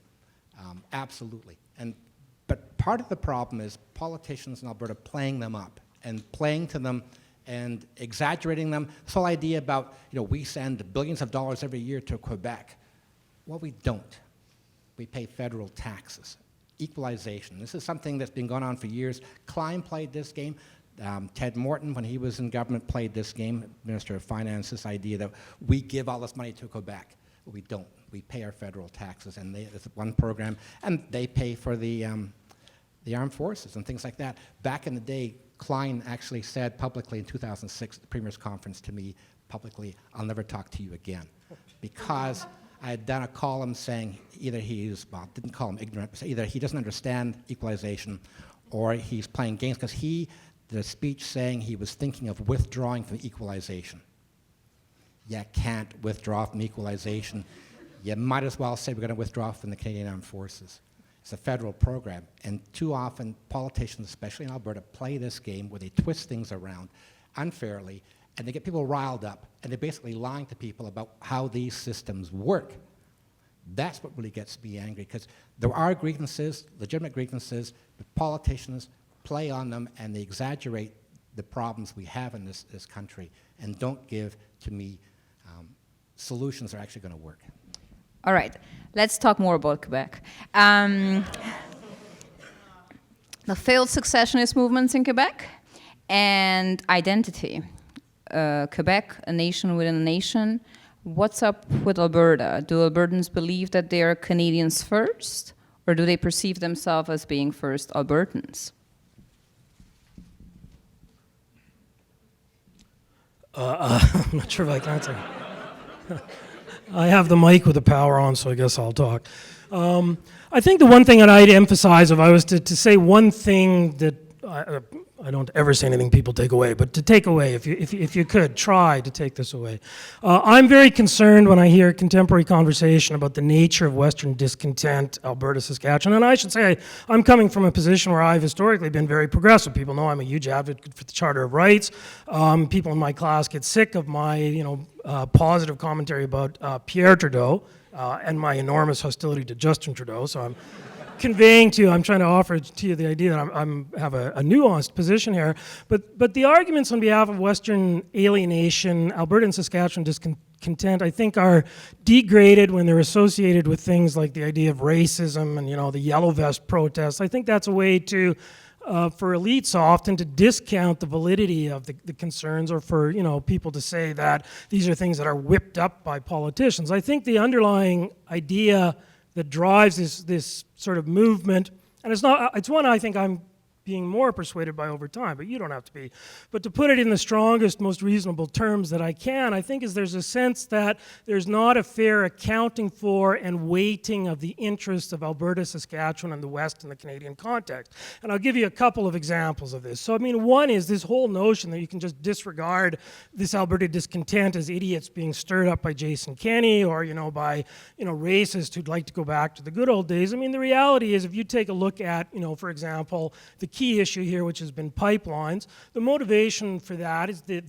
Absolutely. But part of the problem is politicians in Alberta playing them up and playing to them and exaggerating them. This whole idea about, we send billions of dollars every year to Quebec. Well, we don't. We pay federal taxes. Equalization. This is something that's been going on for years. Klein played this game. Ted Morton, when he was in government, played this game, Minister of Finance, this idea that we give all this money to Quebec. Well, we don't. We pay our federal taxes, and it's one program, and they pay for the armed forces and things like that. Back in the day, Klein actually said publicly in 2006 at the Premier's Conference to me publicly, "I'll never talk to you again," because I had done a column saying either didn't call him ignorant, but either he doesn't understand equalization or he's playing games, because he did a speech saying he was thinking of withdrawing from equalization. You can't withdraw from equalization. You might as well say we're going to withdraw from the Canadian Armed Forces. It's a federal program, and too often politicians, especially in Alberta, play this game where they twist things around unfairly, and they get people riled up, and they're basically lying to people about how these systems work. That's what really gets me angry, because there are grievances, legitimate grievances, but politicians play on them, and they exaggerate the problems we have in this country, and don't give, to me, solutions that are actually going to work. All right, let's talk more about Quebec. The failed secessionist movements in Quebec and identity. Quebec, a nation within a nation. What's up with Alberta? Do Albertans believe that they are Canadians first, or do they perceive themselves as being first Albertans? I'm not sure if I can answer. I have the mic with the power on, so I guess I'll talk. I think the one thing that I'd emphasize, if I was to say one thing that I don't ever say anything people take away, but to take away, if you could, try to take this away. I'm very concerned when I hear contemporary conversation about the nature of Western discontent, Alberta, Saskatchewan, and I should say I'm coming from a position where I've historically been very progressive. People know I'm a huge advocate for the Charter of Rights. People in my class get sick of my, positive commentary about Pierre Trudeau and my enormous hostility to Justin Trudeau, so I'm I'm trying to offer to you the idea that I have a nuanced position here, but the arguments on behalf of Western alienation, Alberta and Saskatchewan discontent, I think are degraded when they're associated with things like the idea of racism and the yellow vest protests. I think that's a way to for elites often to discount the validity of the concerns, or for people to say that these are things that are whipped up by politicians. I think the underlying idea that drives this sort of movement, and it's one I think I'm being more persuaded by over time, but you don't have to be. But to put it in the strongest, most reasonable terms that I can, I think is there's a sense that there's not a fair accounting for and weighting of the interests of Alberta, Saskatchewan, and the West in the Canadian context. And I'll give you a couple of examples of this. So, one is this whole notion that you can just disregard this Alberta discontent as idiots being stirred up by Jason Kenney or, by, racists who'd like to go back to the good old days. The reality is if you take a look at, for example, the key issue here, which has been pipelines, the motivation for that is the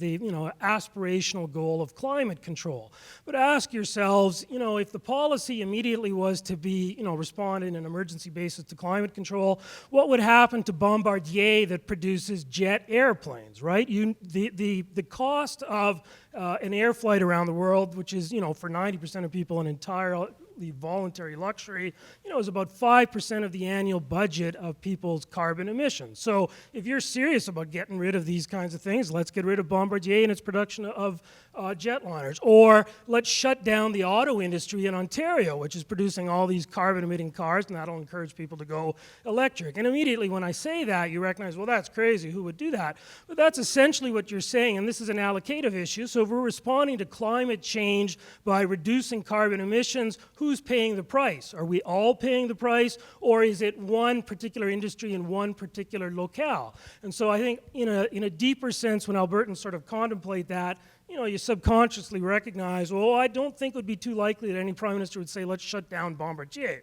aspirational goal of climate control. But ask yourselves, if the policy immediately was to be, respond in an emergency basis to climate control, what would happen to Bombardier that produces jet airplanes, right? The cost of an air flight around the world, which is, for 90% of people an entirely voluntary luxury, is about 5% of the annual budget of people's carbon emissions. So if you're serious about getting rid of these kinds of things, let's get rid of Bombardier and its production of jetliners. Or let's shut down the auto industry in Ontario, which is producing all these carbon-emitting cars, and that'll encourage people to go electric. And immediately when I say that, you recognize, well, that's crazy. Who would do that? But that's essentially what you're saying, and this is an allocative issue. So if we're responding to climate change by reducing carbon emissions, who's paying the price? Are we all paying the price, or is it one particular industry in one particular locale? And so I think in a deeper sense, when Albertans sort of contemplate that, you subconsciously recognize, well, I don't think it would be too likely that any prime minister would say, let's shut down Bombardier.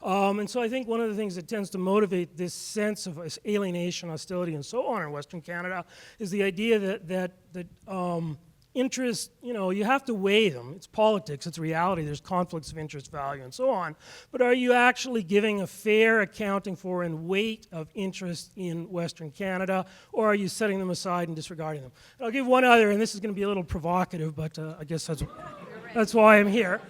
And so I think one of the things that tends to motivate this sense of alienation, hostility, and so on in Western Canada is the idea that interests, you have to weigh them. It's politics, it's reality, there's conflicts of interest, value, and so on. But are you actually giving a fair accounting for and weight of interest in Western Canada, or are you setting them aside and disregarding them? And I'll give one other, and this is going to be a little provocative, but I guess that's why I'm here.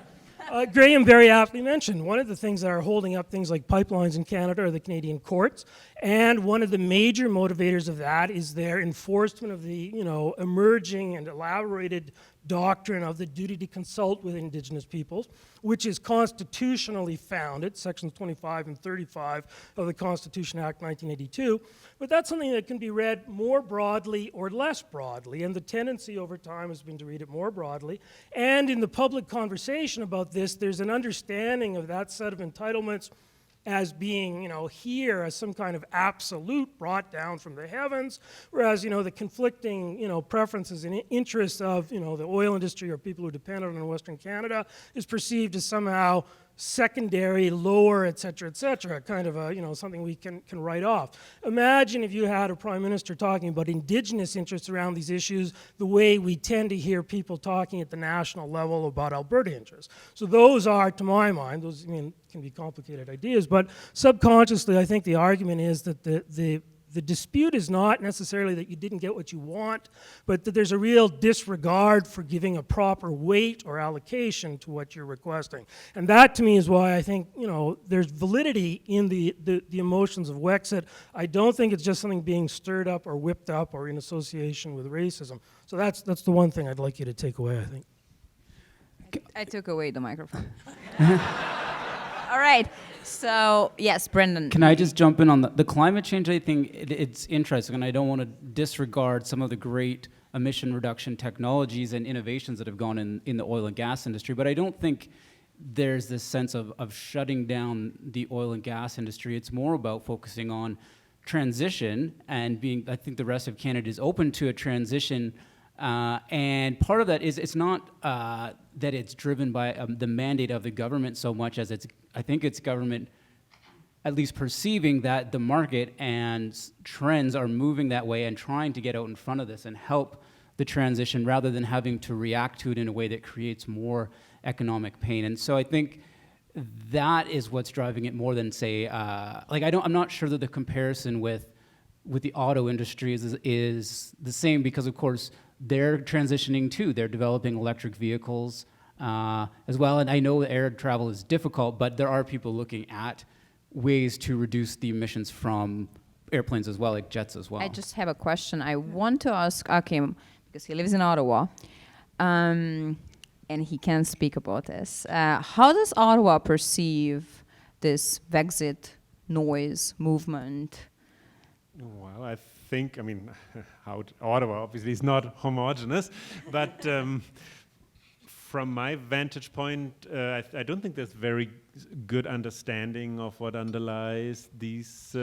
Graham very aptly mentioned one of the things that are holding up things like pipelines in Canada are the Canadian courts, and one of the major motivators of that is their enforcement of the emerging and elaborated doctrine of the duty to consult with Indigenous peoples, which is constitutionally founded, sections 25 and 35 of the Constitution Act 1982. But that's something that can be read more broadly or less broadly, and the tendency over time has been to read it more broadly. And in the public conversation about this, there's an understanding of that set of entitlements as being, here as some kind of absolute brought down from the heavens, whereas, the conflicting, preferences and interests of, the oil industry or people who depend on Western Canada is perceived as somehow secondary, lower, et cetera, kind of something we can write off. Imagine if you had a prime minister talking about Indigenous interests around these issues the way we tend to hear people talking at the national level about Alberta interests. So those are, to my mind, can be complicated ideas, but subconsciously I think the argument is that the dispute is not necessarily that you didn't get what you want, but that there's a real disregard for giving a proper weight or allocation to what you're requesting. And that, to me, is why I think, there's validity in the emotions of Wexit. I don't think it's just something being stirred up or whipped up or in association with racism. So that's the one thing I'd like you to take away, I think. I took away the microphone. All right. So, yes, Brendan. Can I just jump in on the climate change? I think it's interesting, and I don't want to disregard some of the great emission reduction technologies and innovations that have gone in the oil and gas industry, but I don't think there's this sense of shutting down the oil and gas industry. It's more about focusing on transition and I think the rest of Canada is open to a transition, and part of that is it's not that it's driven by the mandate of the government so much as I think it's government at least perceiving that the market and trends are moving that way and trying to get out in front of this and help the transition rather than having to react to it in a way that creates more economic pain. And so I think that is what's driving it more than, say, I'm not sure that the comparison with the auto industry is the same, because of course they're transitioning too. They're developing electric vehicles as well. And I know that air travel is difficult, but there are people looking at ways to reduce the emissions from airplanes as well, like jets as well. I just have a question. I want to ask Achim, because he lives in Ottawa, and he can speak about this. How does Ottawa perceive this Wexit noise movement? Well, I think, Ottawa obviously is not homogeneous, but from my vantage point, I don't think there's very good understanding of what underlies these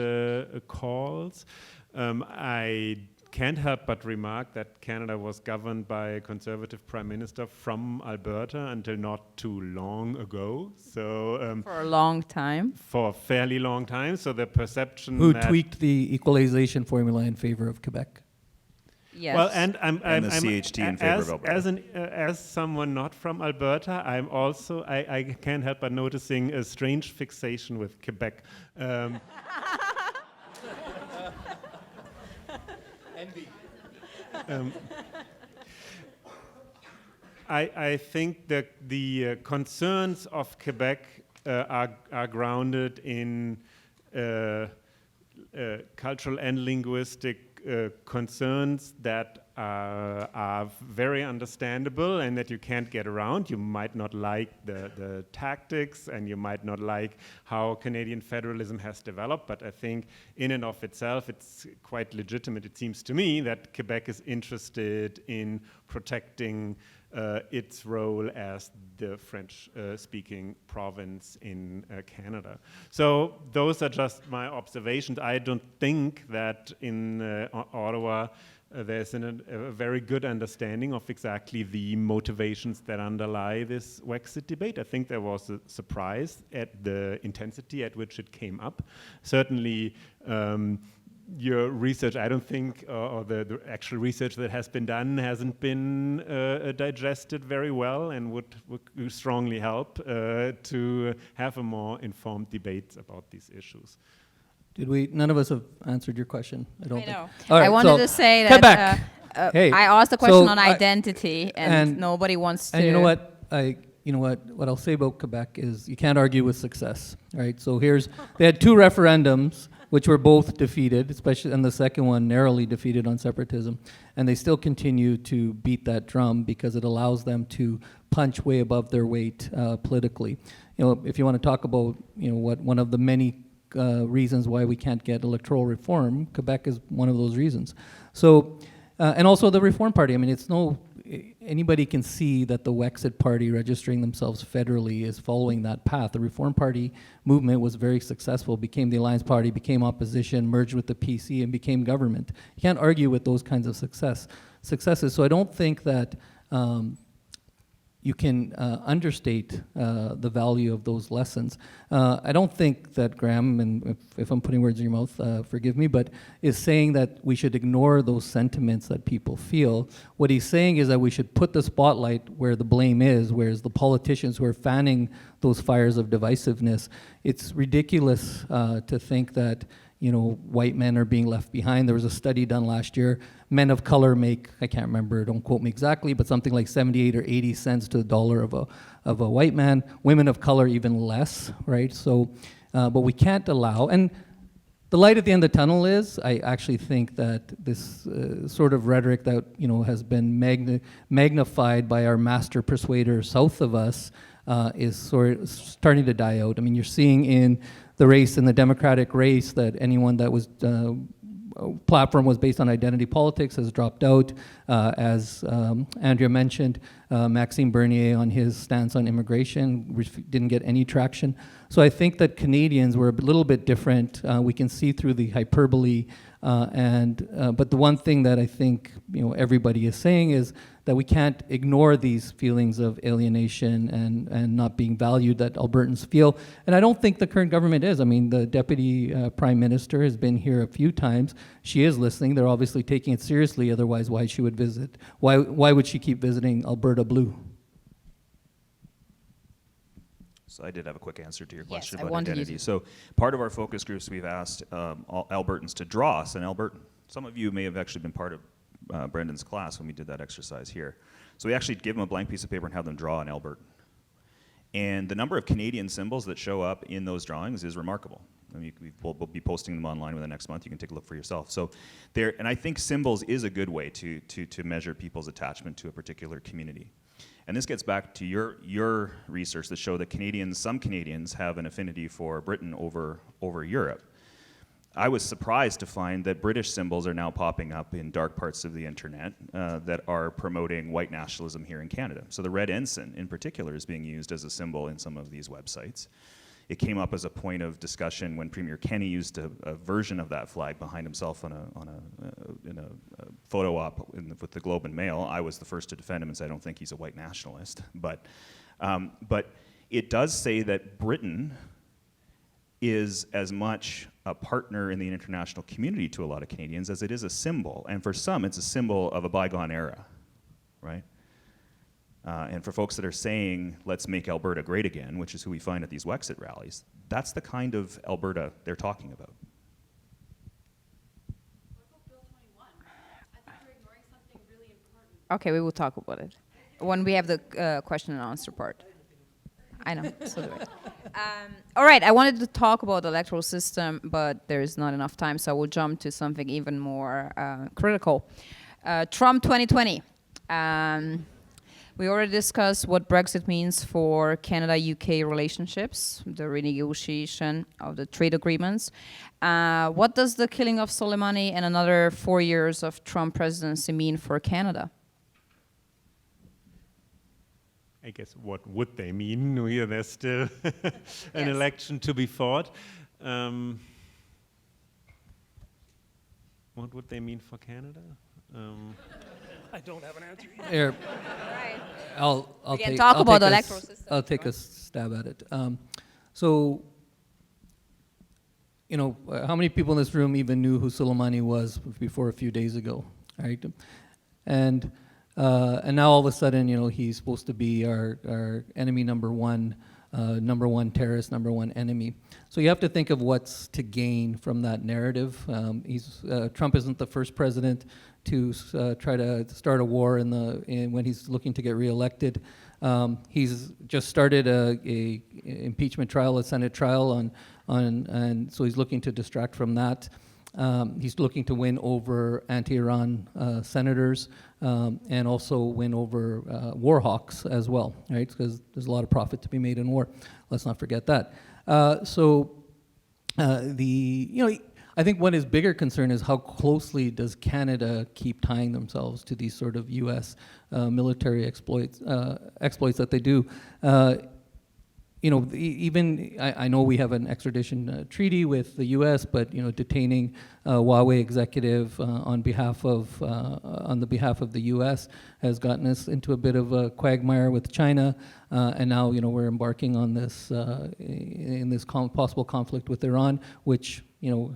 calls. I can't help but remark that Canada was governed by a Conservative Prime Minister from Alberta until not too long ago. So for a long time. For a fairly long time. So the perception who that tweaked the equalization formula in favor of Quebec. Yes. And Well, the CHT in favor of Alberta. As someone not from Alberta, I'm also I can't help but noticing a strange fixation with Quebec. Envy. I think that the concerns of Quebec are grounded in cultural and linguistic concerns that are very understandable and that you can't get around. You might not like the tactics and you might not like how Canadian federalism has developed, but I think in and of itself it's quite legitimate, it seems to me, that Quebec is interested in protecting its role as the French-speaking province in Canada. So those are just my observations. I don't think that in Ottawa there's a very good understanding of exactly the motivations that underlie this Wexit debate. I think there was a surprise at the intensity at which it came up. Certainly, your research, I don't think, or the actual research that has been done hasn't been digested very well, and would strongly help to have a more informed debate about these issues. Did we? None of us have answered your question. I don't I know. think. All right, I wanted to say that Quebec. Hey, I asked a question so on identity, and nobody wants to. And you know what? What I'll say about Quebec is you can't argue with success, right? So they had 2 referendums, which were both defeated, especially, and the second one narrowly defeated on separatism, and they still continue to beat that drum because it allows them to punch way above their weight politically. You know, if you want to talk about, what one of the many reasons why we can't get electoral reform, Quebec is one of those reasons. So, and also the Reform Party. I mean, anybody can see that the Wexit Party registering themselves federally is following that path. The Reform Party movement was very successful, became the Alliance Party, became opposition, merged with the PC, and became government. You can't argue with those kinds of successes. So I don't think that you can understate the value of those lessons. I don't think that Graham, and if I'm putting words in your mouth, forgive me, but is saying that we should ignore those sentiments that people feel. What he's saying is that we should put the spotlight where the blame is, whereas the politicians who are fanning those fires of divisiveness, it's ridiculous to think that white men are being left behind. There was a study done last year. Men of color make, I can't remember, don't quote me exactly, but something like 78 or 80 cents to the dollar of a white man. Women of color even less, right? So, but we can't allow, and the light at the end of the tunnel is, I actually think that this sort of rhetoric that has been magnified by our master persuader south of us is sort of starting to die out. I mean, you're seeing in the race, in the Democratic race, that anyone that was platform was based on identity politics has dropped out. As Andrea mentioned, Maxime Bernier on his stance on immigration didn't get any traction. So I think that Canadians were a little bit different. We can see through the hyperbole, but the one thing that I think everybody is saying is that we can't ignore these feelings of alienation and not being valued that Albertans feel. And I don't think the current government is. I mean, the Deputy Prime Minister has been here a few times. She is listening. They're obviously taking it seriously. Otherwise, why she would visit? Why would she keep visiting Alberta Blue? So I did have a quick answer to your question I about wanted identity. you to. So part of our focus groups, we've asked all Albertans to draw us an Albertan. Some of you may have actually been part of Brendan's class when we did that exercise here. So we actually give them a blank piece of paper and have them draw an Albertan. And the number of Canadian symbols that show up in those drawings is remarkable. I mean, we'll be posting them online within the next month. You can take a look for yourself. So and I think symbols is a good way to measure people's attachment to a particular community. And this gets back to your research that show that some Canadians have an affinity for Britain over Europe. I was surprised to find that British symbols are now popping up in dark parts of the internet that are promoting white nationalism here in Canada. So the red ensign in particular is being used as a symbol in some of these websites. It came up as a point of discussion when Premier Kenney used a version of that flag behind himself in a photo op with the Globe and Mail. I was the first to defend him and say I don't think he's a white nationalist. But it does say that Britain is as much a partner in the international community to a lot of Canadians as it is a symbol. And for some, it's a symbol of a bygone era, right? And for folks that are saying, let's make Alberta great again, which is who we find at these Wexit rallies, that's the kind of Alberta they're talking about. Okay, we will talk about it when we have the question and answer part. I know, so do I. All right, I wanted to talk about the electoral system, but there is not enough time, so I will jump to something even more critical. Trump 2020. We already discussed what Brexit means for Canada-UK relationships, the renegotiation of the trade agreements. What does the killing of Soleimani and another 4 years of Trump presidency mean for Canada? I guess what would they mean? There's still an election to be fought. What would they mean for Canada? I don't have an answer. Here, Right. I'll can talk about the electoral system. I'll take a stab at it. So, how many people in this room even knew who Soleimani was before a few days ago, right? And now all of a sudden, he's supposed to be our enemy number one terrorist, number one enemy. So you have to think of what's to gain from that narrative. Trump isn't the first president to try to start a war when he's looking to get reelected. He's just started a impeachment trial, a Senate trial and so he's looking to distract from that. He's looking to win over anti-Iran senators and also win over war hawks as well, right? Because there's a lot of profit to be made in war. Let's not forget that. I think one his bigger concern is how closely does Canada keep tying themselves to these sort of U.S. Military exploits that they do. I know we have an extradition treaty with the U.S., but detaining Huawei executive on the behalf of the U.S. has gotten us into a bit of a quagmire with China, and now we're embarking on this in this possible conflict with Iran, which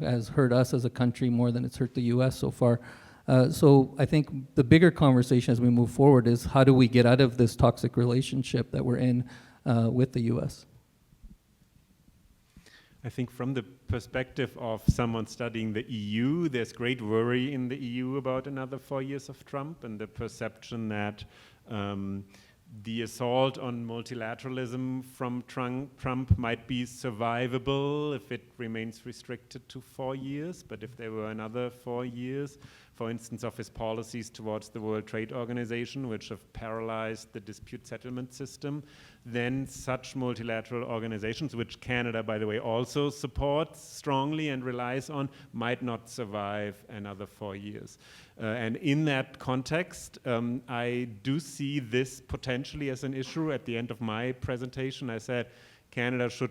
has hurt us as a country more than it's hurt the U.S. so far. So I think the bigger conversation as we move forward is how do we get out of this toxic relationship that we're in with the U.S. I think from the perspective of someone studying the EU, there's great worry in the EU about another 4 years of Trump and the perception that the assault on multilateralism from Trump might be survivable if it remains restricted to 4 years, but if there were another 4 years, for instance, of his policies towards the World Trade Organization, which have paralyzed the dispute settlement system, then such multilateral organizations, which Canada, by the way, also supports strongly and relies on, might not survive another 4 years. And in that context, I do see this potentially as an issue. At the end of my presentation, I said Canada should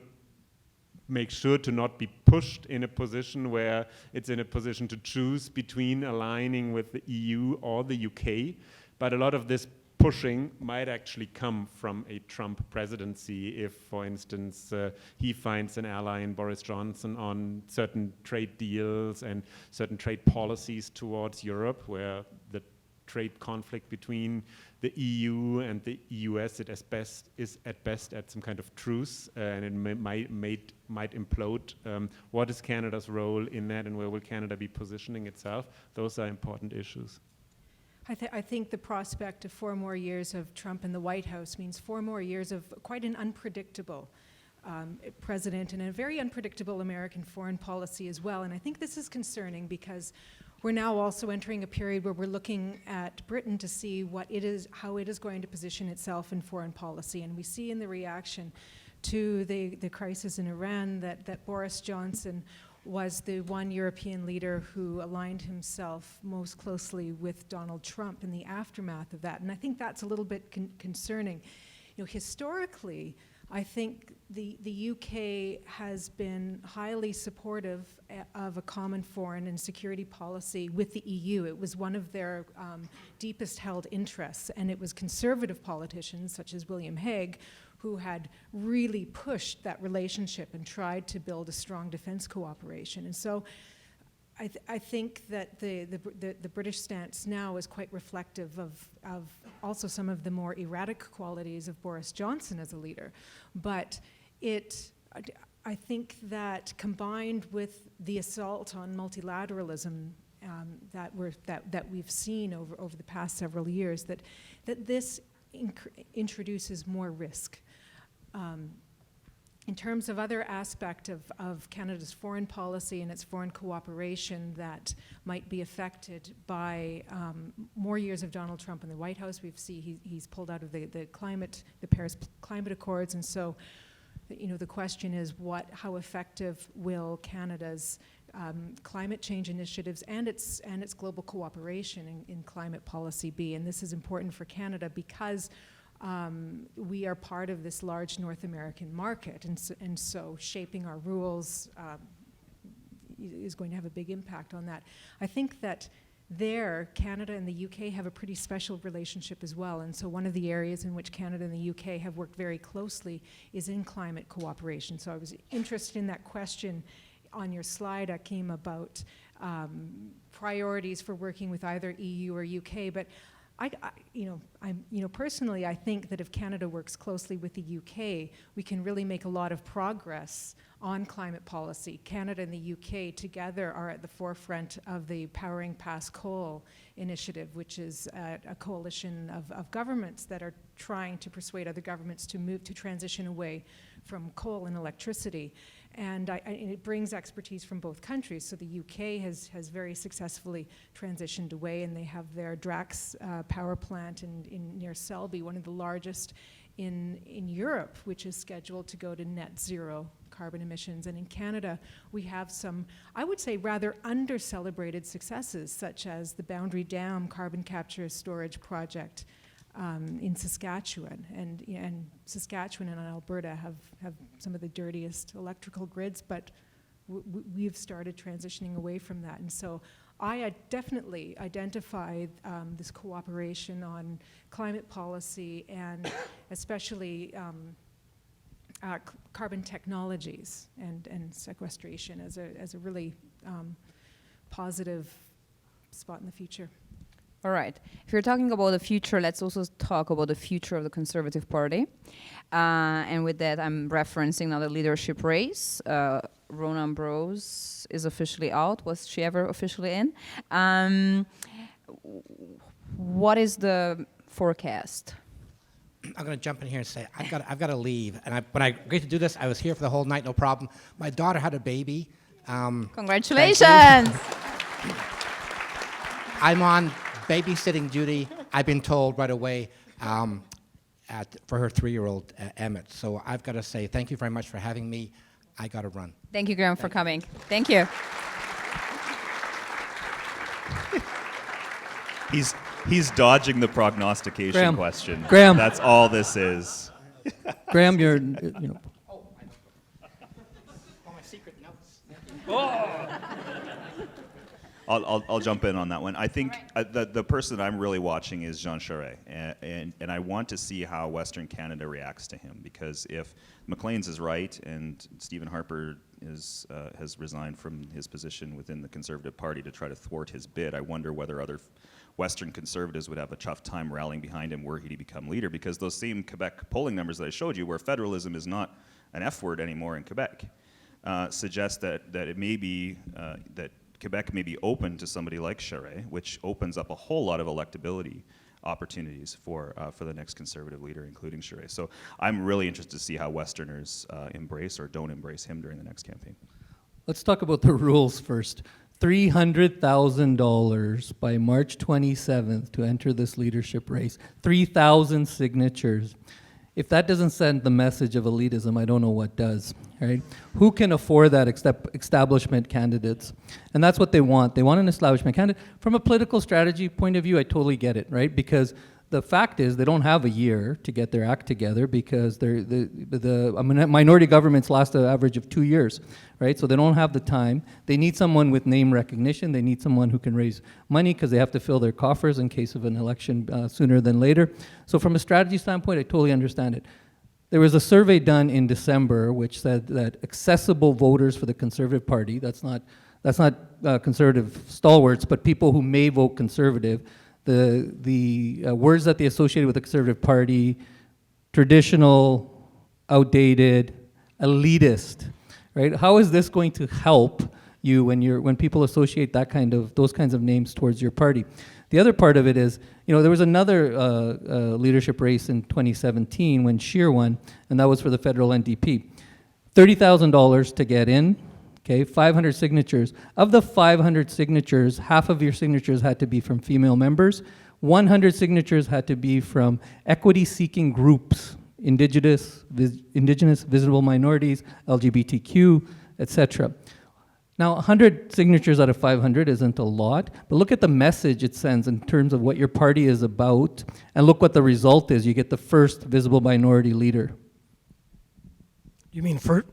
make sure to not be pushed in a position where it's in a position to choose between aligning with the EU or the UK. But a lot of this pushing might actually come from a Trump presidency if, for instance, he finds an ally in Boris Johnson on certain trade deals and certain trade policies towards Europe, where the trade conflict between the EU and the US is at best at some kind of truce, and it might implode. What is Canada's role in that, and where will Canada be positioning itself? Those are important issues. I think the prospect of 4 more years of Trump in the White House means 4 more years of quite an unpredictable president and a very unpredictable American foreign policy as well. And I think this is concerning because we're now also entering a period where we're looking at Britain to see how it is going to position itself in foreign policy. And we see in the reaction to the crisis in Iran that Boris Johnson was the one European leader who aligned himself most closely with Donald Trump in the aftermath of that. And I think that's a little bit concerning. Historically, I think the UK has been highly supportive of a common foreign and security policy with the EU. It was one of their deepest held interests, and it was conservative politicians such as William Hague who had really pushed that relationship and tried to build a strong defense cooperation. And so I think that the British stance now is quite reflective of also some of the more erratic qualities of Boris Johnson as a leader. But I think that combined with the assault on multilateralism that we've seen over the past several years, that this introduces more risk. In terms of other aspect of Canada's foreign policy and its foreign cooperation that might be affected by more years of Donald Trump in the White House, he's pulled out of the Paris Climate Accords, and so the question is how effective will Canada's climate change initiatives and its global cooperation in climate policy be? And this is important for Canada because we are part of this large North American market, and so shaping our rules is going to have a big impact on that. I think that Canada and the UK have a pretty special relationship as well, and so one of the areas in which Canada and the UK have worked very closely is in climate cooperation. So I was interested in that question on your slide, Achim, about priorities for working with either EU or UK, but personally, I think that if Canada works closely with the UK, we can really make a lot of progress on climate policy. Canada and the UK together are at the forefront of the Powering Past Coal initiative, which is a coalition of governments that are trying to persuade other governments to move to transition away from coal and electricity. And it brings expertise from both countries. So the UK has very successfully transitioned away, and they have their Drax power plant near Selby, one of the largest in Europe, which is scheduled to go to net zero carbon emissions. And in Canada, we have some, I would say, rather under-celebrated successes, such as the Boundary Dam carbon capture storage project in Saskatchewan, and Saskatchewan and Alberta have some of the dirtiest electrical grids, but we've started transitioning away from that. And so I definitely identify this cooperation on climate policy and especially carbon technologies and sequestration as a really positive spot in the future. All right. If you're talking about the future, let's also talk about the future of the Conservative Party. And with that, I'm referencing now the leadership race. Rona Ambrose is officially out. Was she ever officially in? What is the forecast? I'm going to jump in here and say I've got to leave. And when I agreed to do this, I was here for the whole night, no problem. My daughter had a baby. Congratulations! I'm on babysitting duty, I've been told right away, for her 3-year-old Emmett. So I've got to say thank you very much for having me. I got to run. Thank you, Graham, for coming. Thank you. He's dodging the prognostication question. Graham. That's all this is. Graham, you're, Oh, my secret notes. I'll jump in on that one. I think the person I'm really watching is Jean Charest, and I want to see how Western Canada reacts to him, because if Maclean's is right and Stephen Harper has resigned from his position within the Conservative Party to try to thwart his bid, I wonder whether other Western Conservatives would have a tough time rallying behind him were he to become leader, because those same Quebec polling numbers that I showed you, where federalism is not an F word anymore in Quebec, suggest that it may be that Quebec may be open to somebody like Charest, which opens up a whole lot of electability opportunities for the next Conservative leader, including Charest. So I'm really interested to see how Westerners embrace or don't embrace him during the next campaign. let's talk about the rules first. $300,000 by March 27th to enter this leadership race. 3,000 signatures. If that doesn't send the message of elitism, I don't know what does, right? Who can afford that except establishment candidates? And that's what they want. They want an establishment candidate. From a political strategy point of view, I totally get it, right? Because the fact is they don't have a year to get their act together, because the minority governments last an average of 2 years, right? So they don't have the time. They need someone with name recognition. They need someone who can raise money, because they have to fill their coffers in case of an election sooner than later. So from a strategy standpoint, I totally understand it. There was a survey done in December which said that accessible voters for the Conservative Party, that's not conservative stalwarts, but people who may vote Conservative, the words that they associated with the Conservative Party: traditional, outdated, elitist, right? How is this going to help you when people associate those kinds of names towards your party? The other part of it is, there was another leadership race in 2017 when Scheer won, and that was for the federal NDP. $30,000 to get in. Okay, 500 signatures. Of the 500 signatures, half of your signatures had to be from female members. 100 signatures had to be from equity-seeking groups, indigenous, visible minorities, LGBTQ, etc. Now, 100 signatures out of 500 isn't a lot, but look at the message it sends in terms of what your party is about, and look what the result is. You get the first visible minority leader. You mean first?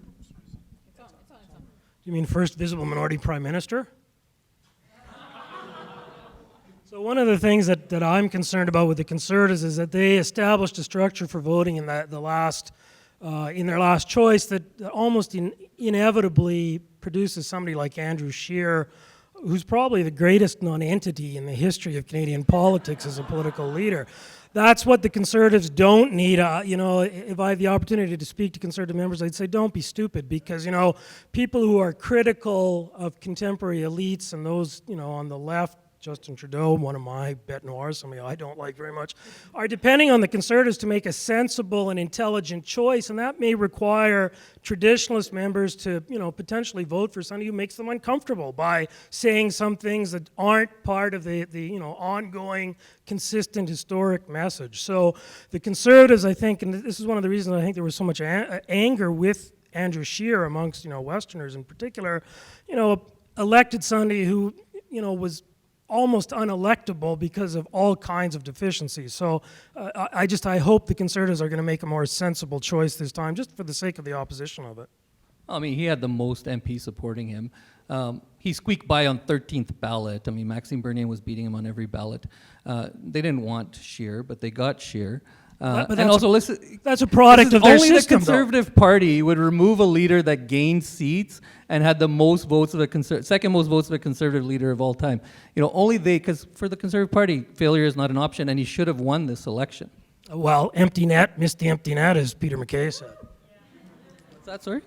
You mean first visible minority prime minister? So one of the things that I'm concerned about with the Conservatives is that they established a structure for voting in their last choice that almost inevitably produces somebody like Andrew Scheer, who's probably the greatest non-entity in the history of Canadian politics as a political leader. That's what the Conservatives don't need. If I had the opportunity to speak to Conservative members, I'd say don't be stupid, because, people who are critical of contemporary elites and those, on the left, Justin Trudeau, one of my bête noirs, somebody I don't like very much, are depending on the Conservatives to make a sensible and intelligent choice, and that may require traditionalist members to, potentially vote for somebody who makes them uncomfortable by saying some things that aren't part of the ongoing, consistent, historic message. So the Conservatives, I think, and this is one of the reasons I think there was so much anger with Andrew Scheer amongst, Westerners in particular, elected somebody who, was almost unelectable because of all kinds of deficiencies. So I hope the Conservatives are going to make a more sensible choice this time, just for the sake of the opposition of it. I mean, he had the most MPs supporting him. He squeaked by on 13th ballot. I mean, Maxime Bernier was beating him on every ballot. They didn't want Scheer, but they got Scheer. But and also, that's a product of their only system, the Conservative Party would remove a leader that gained seats and had the most votes of a second most votes of a Conservative leader of all time. Only they, because for the Conservative Party, failure is not an option, and he should have won this election. Well, empty net, missed the empty net, as Peter MacKay said. What's that, sorry?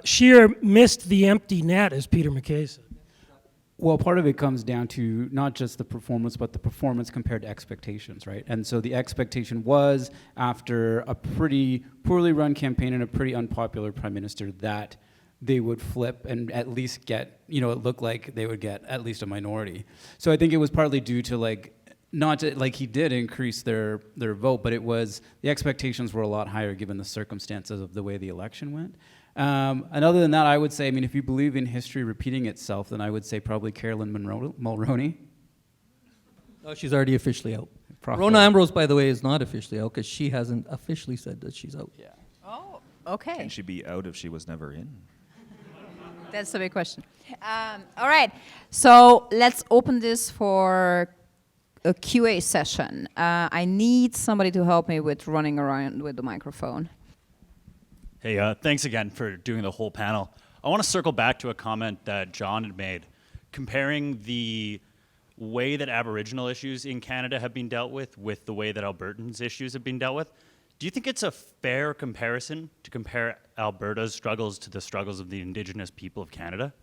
Scheer missed the empty net, as Peter MacKay said. Well, part of it comes down to not just the performance, but the performance compared to expectations, right? And so the expectation was, after a pretty poorly run campaign and a pretty unpopular prime minister, that they would flip and at least get, it looked like they would get at least a minority. So I think it was partly due to he did increase their vote, but it was, the expectations were a lot higher given the circumstances of the way the election went. And other than that, I would say, if you believe in history repeating itself, then I would say probably Carolyn Mulroney. Oh, she's already officially out. Prophet. Rona Ambrose, by the way, is not officially out because she hasn't officially said that she's out. Yeah. Oh, okay. Can she be out if she was never in? That's the big question. All right, so let's open this for a QA session. I need somebody to help me with running around with the microphone. Hey, thanks again for doing the whole panel. I want to circle back to a comment that John had made, comparing the way that Aboriginal issues in Canada have been dealt with the way that Albertans' issues have been dealt with. Do you think it's a fair comparison to compare Alberta's struggles to the struggles of the Indigenous people of Canada?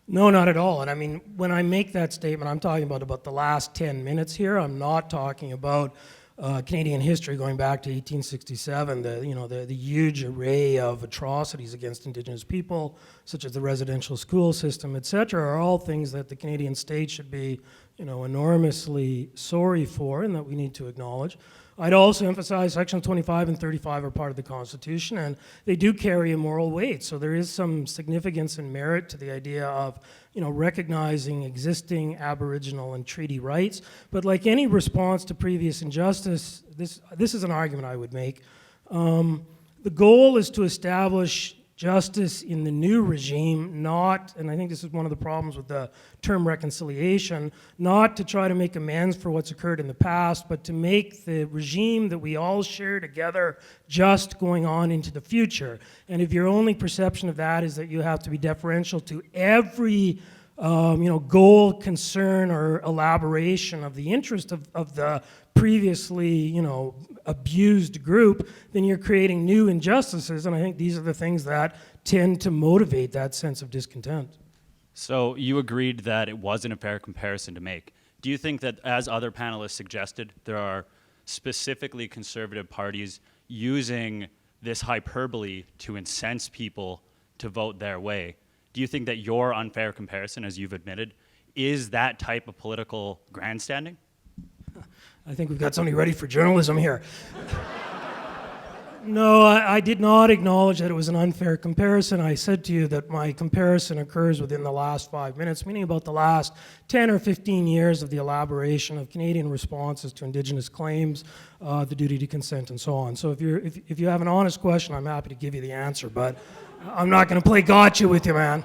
No, not at all. And when I make that statement, I'm talking about the last 10 minutes here. I'm not talking about Canadian history going back to 1867, the huge array of atrocities against Indigenous people, such as the residential school system, etc., are all things that the Canadian state should be, enormously sorry for and that we need to acknowledge. I'd also emphasize Sections 25 and 35 are part of the Constitution, and they do carry a moral weight. So there is some significance and merit to the idea of, recognizing existing Aboriginal and treaty rights. But like any response to previous injustice, this is an argument I would make. The goal is to establish justice in the new regime, not, and I think this is one of the problems with the term reconciliation, not to try to make amends for what's occurred in the past, but to make the regime that we all share together just going on into the future. And if your only perception of that is that you have to be deferential to every goal, concern, or elaboration of the interest of the previously, abused group, then you're creating new injustices, and I think these are the things that tend to motivate that sense of discontent. So you agreed that it wasn't a fair comparison to make. Do you think that, as other panelists suggested, there are specifically conservative parties using this hyperbole to incense people to vote their way? Do you think that your unfair comparison, as you've admitted, is that type of political grandstanding? I think we've got somebody ready for journalism here. No, I did not acknowledge that it was an unfair comparison. I said to you that my comparison occurs within the last 5 minutes, meaning about the last 10 or 15 years of the elaboration of Canadian responses to Indigenous claims, the duty to consent, and so on. So if you have an honest question, I'm happy to give you the answer, but I'm not going to play gotcha with you, man.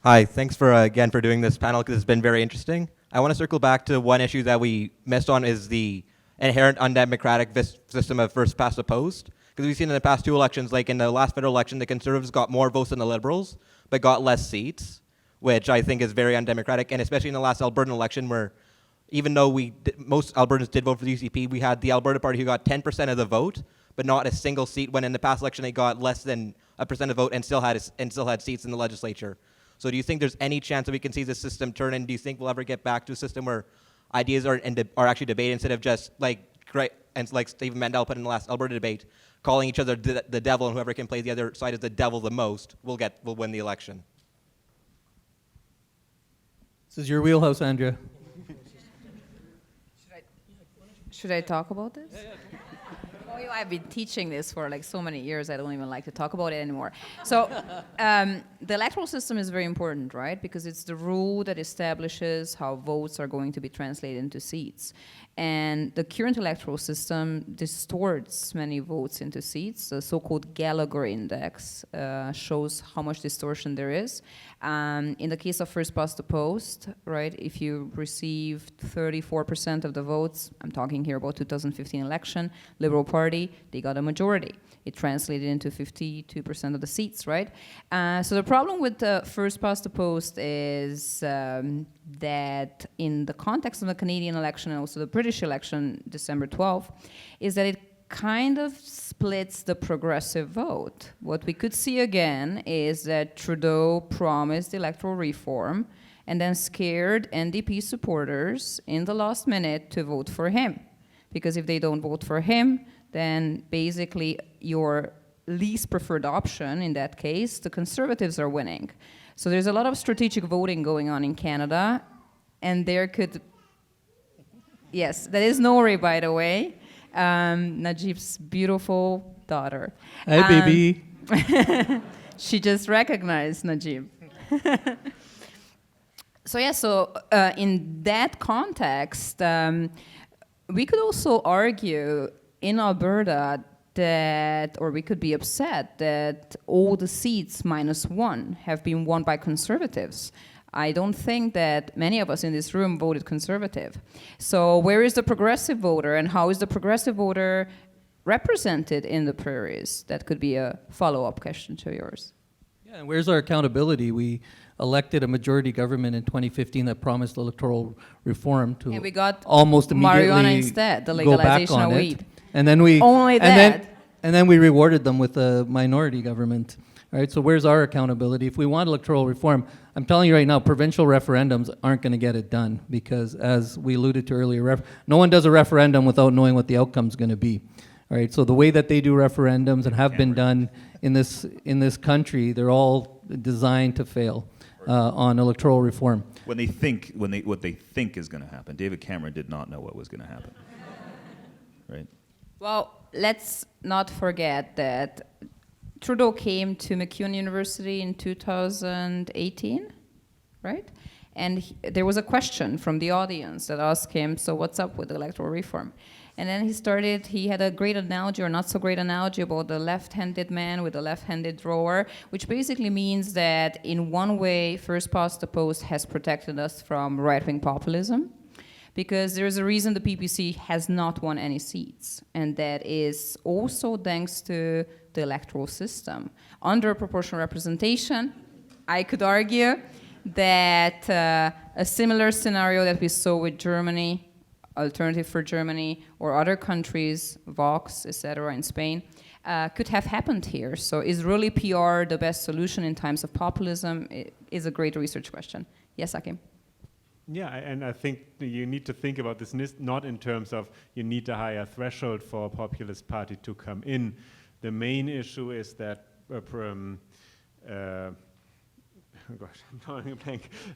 Hi, thanks again for doing this panel because it's been very interesting. I want to circle back to one issue that we missed on is the inherent undemocratic system of first past the post. Because we've seen in the past 2 elections, like in the last federal election, the Conservatives got more votes than the Liberals, but got less seats, which I think is very undemocratic. And especially in the last Albertan election, where even though most Albertans did vote for the UCP, we had the Alberta Party who got 10% of the vote, but not a single seat, when in the past election they got less than a % of vote and still had seats in the legislature. So do you think there's any chance that we can see the system turn, and do you think we'll ever get back to a system where ideas are actually debated instead of just like Stephen Mandel put in the last Alberta debate, calling each other the devil, and whoever can play the other side as the devil the most will win the election? This is your wheelhouse, Andrea. Should I talk about this? Oh, I've been teaching this for like so many years, I don't even like to talk about it anymore. So the electoral system is very important, right? Because it's the rule that establishes how votes are going to be translated into seats. And the current electoral system distorts many votes into seats. The so-called Gallagher index shows how much distortion there is. In the case of first past the post, right, if you received 34% of the votes, I'm talking here about 2015 election, Liberal Party, they got a majority. It translated into 52% of the seats, right? So the problem with the first past the post is that in the context of the Canadian election and also the British election, December 12th, is that it kind of splits the progressive vote. What we could see again is that Trudeau promised electoral reform and then scared NDP supporters in the last minute to vote for him. Because if they don't vote for him, then basically your least preferred option, in that case, the Conservatives are winning. So there's a lot of strategic voting going on in Canada, and there could... Yes, that is Nori, by the way, Najib's beautiful daughter. Hi, baby. She just recognized Najib. So in that context, we could also argue in Alberta that, or we could be upset that all the seats -1 have been won by Conservatives. I don't think that many of us in this room voted Conservative. So where is the progressive voter, and how is the progressive voter represented in the prairies? That could be a follow-up question to yours. Yeah, and where's our accountability? We elected a majority government in 2015 that promised electoral reform to And we got almost immediately marijuana instead, the go back legalization on of it. weed. And then we Only and that. then we rewarded them with a minority government. All right, so where's our accountability? If we want electoral reform, I'm telling you right now, provincial referendums aren't going to get it done, because as we alluded to earlier, no one does a referendum without knowing what the outcome's going to be. All right, so the way that they do referendums and have been done in this country, they're all designed to fail on electoral reform. What they think is going to happen. David Cameron did not know what was going to happen. Right? Well, let's not forget that Trudeau came to Macewan University in 2018, right? And there was a question from the audience that asked him, so what's up with electoral reform? And then he had a great analogy, or not so great analogy, about the left-handed man with a left-handed drawer, which basically means that in one way, first past the post has protected us from right-wing populism, because there's a reason the PPC has not won any seats, and that is also thanks to the electoral system. Under proportional representation, I could argue that a similar scenario that we saw with Germany, Alternative for Germany, or other countries, Vox, etc., in Spain, could have happened here. So is really PR the best solution in times of populism? It is a great research question. Yes, Achim? Yeah, and I think you need to think about this not in terms of you need a higher threshold for a populist party to come in. The main issue is that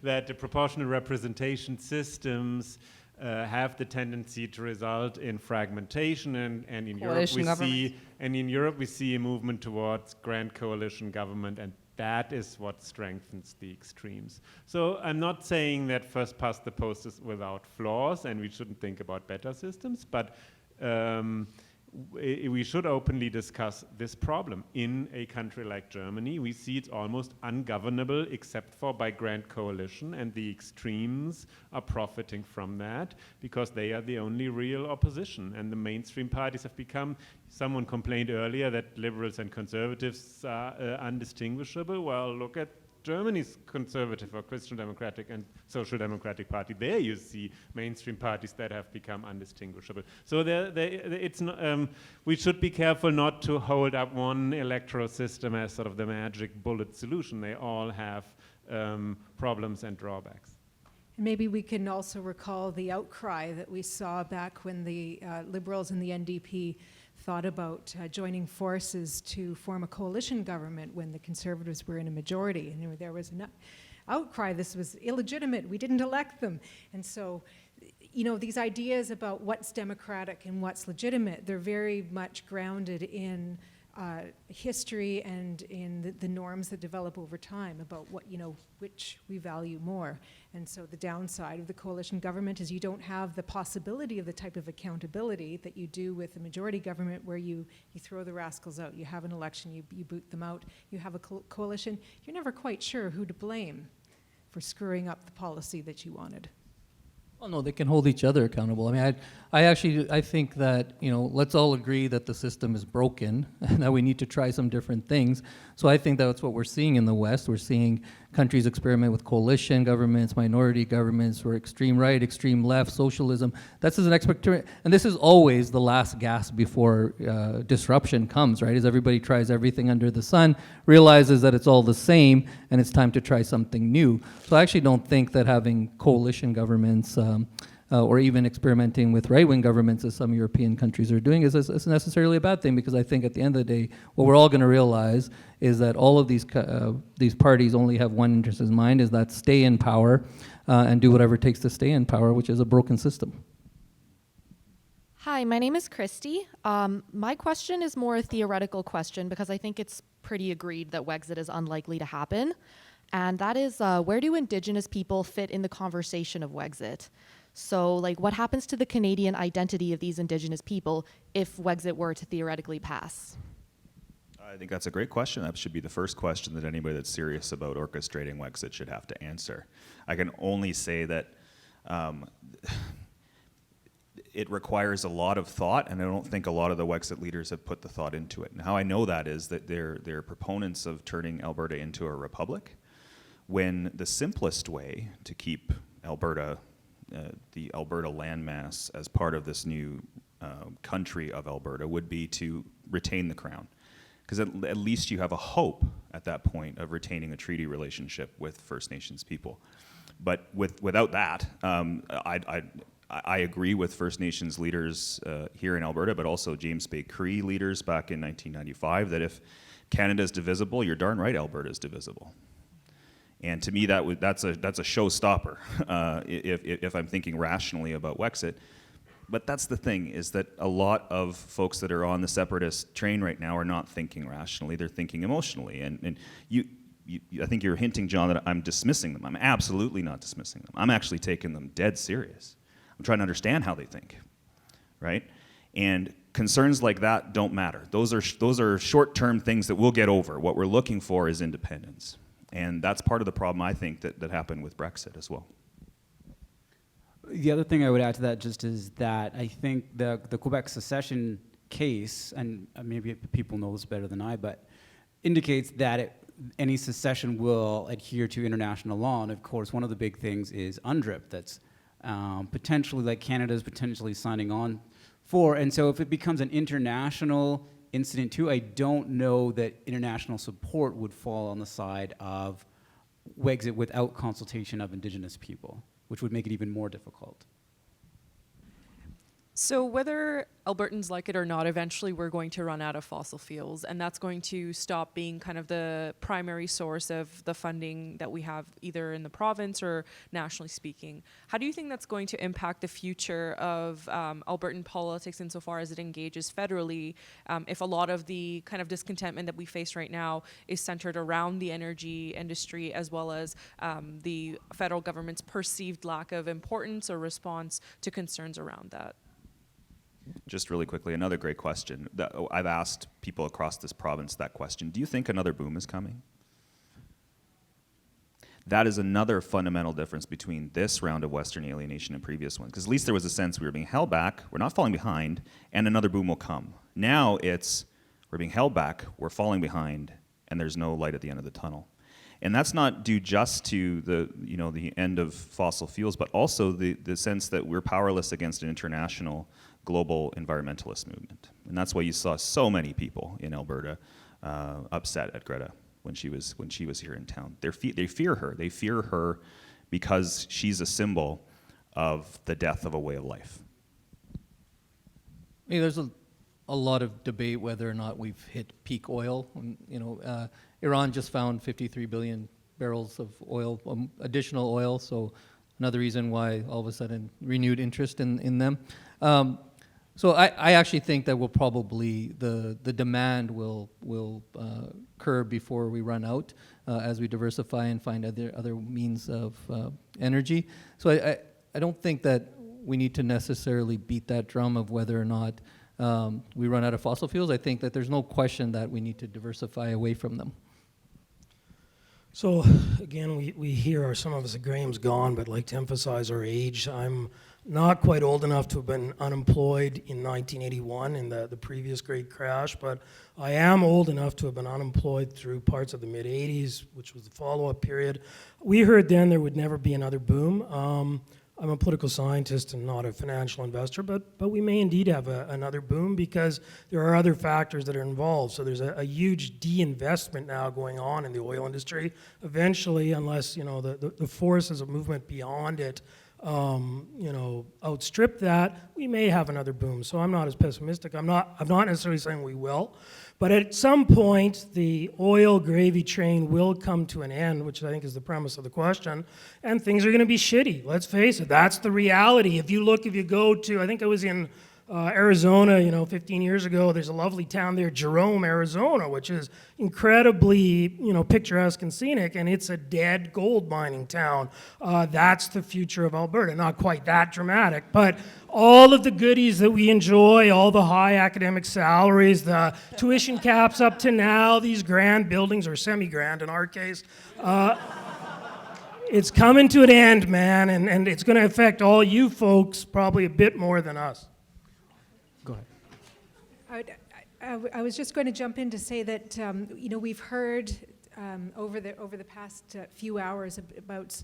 that the proportional representation systems have the tendency to result in fragmentation, and in Europe we see a movement towards grand coalition government, and that is what strengthens the extremes. So I'm not saying that first past the post is without flaws and we shouldn't think about better systems, but we should openly discuss this problem. In a country like Germany, we see it's almost ungovernable except for by grand coalition, and the extremes are profiting from that because they are the only real opposition. And the mainstream parties have become, someone complained earlier that liberals and conservatives are undistinguishable. Well, look at Germany's conservative or Christian Democratic and Social Democratic Party. There you see mainstream parties that have become undistinguishable. So it's not, we should be careful not to hold up one electoral system as sort of the magic bullet solution. They all have problems and drawbacks. Maybe we can also recall the outcry that we saw back when the Liberals and the NDP thought about joining forces to form a coalition government when the Conservatives were in a majority. And there was an outcry, this was illegitimate, we didn't elect them. And so, you know, these ideas about what's democratic and what's legitimate, they're very much grounded in history and in the norms that develop over time about what, you know, which we value more. And so the downside of the coalition government is you don't have the possibility of the type of accountability that you do with a majority government where you throw the rascals out. You have an election, you boot them out. You have a coalition, you're never quite sure who to blame for screwing up the policy that you wanted. Well, no, they can hold each other accountable. I mean, I think that, you know, let's all agree that the system is broken and that we need to try some different things. So I think that's what we're seeing in the West. We're seeing countries experiment with coalition governments, minority governments, or extreme right, extreme left, socialism. That's an expectation, and this is always the last gasp before disruption comes, right? As everybody tries everything under the sun, realizes that it's all the same, and it's time to try something new. So I actually don't think that having coalition governments or even experimenting with right-wing governments, as some European countries are doing, is necessarily a bad thing, because I think at the end of the day, what we're all going to realize is that all of these parties only have one interest in mind, is that stay in power and do whatever it takes to stay in power, which is a broken system. Hi, my name is Christy. My question is more a theoretical question because I think it's pretty agreed that Wexit is unlikely to happen. And that is, where do Indigenous people fit in the conversation of Wexit? So, like, what happens to the Canadian identity of these Indigenous people if Wexit were to theoretically pass? I think that's a great question. That should be the first question that anybody that's serious about orchestrating Wexit should have to answer. I can only say that it requires a lot of thought, and I don't think a lot of the Wexit leaders have put the thought into it. And how I know that is that they're proponents of turning Alberta into a republic, when the simplest way to keep Alberta, the Alberta landmass, as part of this new country of Alberta would be to retain the crown. Because at least you have a hope at that point of retaining a treaty relationship with First Nations people. But without that, I agree with First Nations leaders here in Alberta, but also James Bay Cree leaders back in 1995, that if Canada is divisible, you're darn right Alberta is divisible. And to me, that's a showstopper if I'm thinking rationally about Wexit. But that's the thing, is that a lot of folks that are on the separatist train right now are not thinking rationally; they're thinking emotionally. And I think you're hinting, John, that I'm dismissing them. I'm absolutely not dismissing them. I'm actually taking them dead serious. I'm trying to understand how they think, right? And concerns like that don't matter. Those are short-term things that we'll get over. What we're looking for is independence. And that's part of the problem, I think, that happened with Brexit as well. The other thing I would add to that just is that I think the Quebec secession case, and maybe people know this better than I, but indicates that any secession will adhere to international law. And of course, one of the big things is UNDRIP that's potentially, like Canada's potentially signing on for. And so if it becomes an international incident too, I don't know that international support would fall on the side of Wexit without consultation of Indigenous people, which would make it even more difficult. So whether Albertans like it or not, eventually we're going to run out of fossil fuels, and that's going to stop being kind of the primary source of the funding that we have either in the province or nationally speaking. How do you think that's going to impact the future of Albertan politics insofar as it engages federally, if a lot of the kind of discontentment that we face right now is centered around the energy industry, as well as the federal government's perceived lack of importance or response to concerns around that? Just really quickly, another great question. I've asked people across this province that question. Do you think another boom is coming? That is another fundamental difference between this round of Western alienation and previous ones. Because at least there was a sense we were being held back, we're not falling behind, and another boom will come. Now it's, we're being held back, we're falling behind, and there's no light at the end of the tunnel. And that's not due just to the end of fossil fuels, but also the sense that we're powerless against an international global environmentalist movement. And that's why you saw so many people in Alberta upset at Greta when she was here in town. They fear her. They fear her because she's a symbol of the death of a way of life. There's a lot of debate whether or not we've hit peak oil. Iran just found 53 billion barrels of oil, additional oil, so another reason why all of a sudden renewed interest in them. So I actually think that we'll probably, the demand will curb before we run out as we diversify and find other means of energy. So I don't think that we need to necessarily beat that drum of whether or not we run out of fossil fuels. I think that there's no question that we need to diversify away from them. So again, we hear, some of us, Graham's gone, but like to emphasize our age. I'm not quite old enough to have been unemployed in 1981 in the previous great crash, but I am old enough to have been unemployed through parts of the mid-'80s, which was the follow-up period. We heard then there would never be another boom. I'm a political scientist and not a financial investor, but we may indeed have another boom because there are other factors that are involved. So there's a huge de-investment now going on in the oil industry. Eventually, unless the forces of movement beyond it outstrip that, we may have another boom. So I'm not as pessimistic. I'm not necessarily saying we will. But at some point, the oil gravy train will come to an end, which I think is the premise of the question, and things are going to be shitty. Let's face it, that's the reality. If you go to, I think I was in Arizona, 15 years ago, there's a lovely town there, Jerome, Arizona, which is incredibly, picturesque and scenic, and it's a dead gold mining town. That's the future of Alberta. Not quite that dramatic, but all of the goodies that we enjoy, all the high academic salaries, the tuition caps up to now, these grand buildings, or semi-grand in our case, it's coming to an end, man, and it's going to affect all you folks probably a bit more than us. Go ahead. I was just going to jump in to say that we've heard over the past few hours about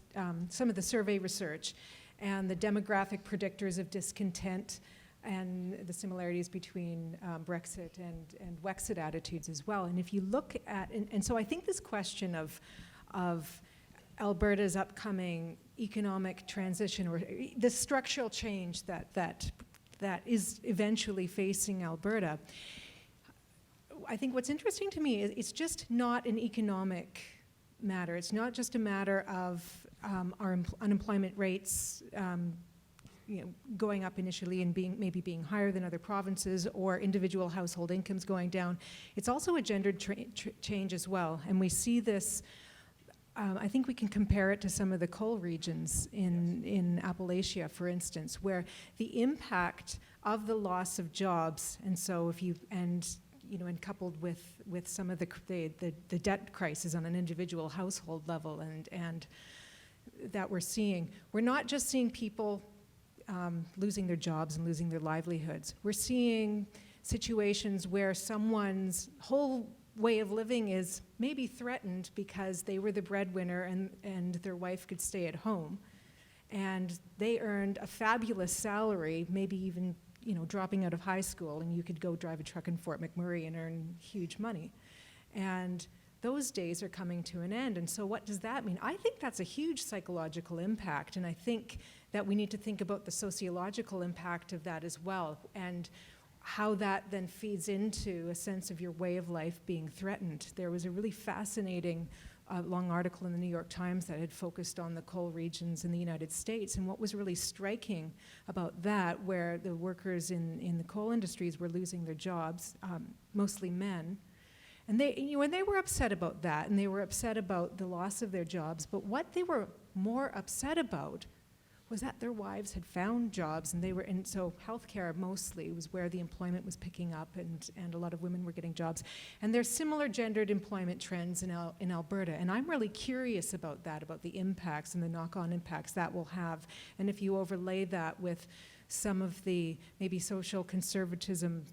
some of the survey research and the demographic predictors of discontent and the similarities between Brexit and Wexit attitudes as well. And if you look at, and so I think this question of Alberta's upcoming economic transition, or the structural change that is eventually facing Alberta, I think what's interesting to me is it's just not an economic matter. It's not just a matter of our unemployment rates going up initially and maybe being higher than other provinces, or individual household incomes going down. It's also a gendered change as well. And we see this, I think we can compare it to some of the coal regions in Appalachia, for instance, where the impact of the loss of jobs, and so and coupled with some of the debt crisis on an individual household level and that we're seeing. We're not just seeing people losing their jobs and losing their livelihoods. We're seeing situations where someone's whole way of living is maybe threatened because they were the breadwinner and their wife could stay at home. And they earned a fabulous salary, maybe even dropping out of high school, and you could go drive a truck in Fort McMurray and earn huge money. And those days are coming to an end. And so what does that mean? I think that's a huge psychological impact, and I think that we need to think about the sociological impact of that as well, and how that then feeds into a sense of your way of life being threatened. There was a really fascinating long article in the New York Times that had focused on the coal regions in the United States, and what was really striking about that, where the workers in the coal industries were losing their jobs, mostly men, and they were upset about that, and they were upset about the loss of their jobs, but what they were more upset about was that their wives had found jobs, and they were, and so healthcare mostly was where the employment was picking up, and a lot of women were getting jobs. And there's similar gendered employment trends in Alberta, and I'm really curious about that, about the impacts and the knock-on impacts that will have. And if you overlay that with some of the maybe social conservatism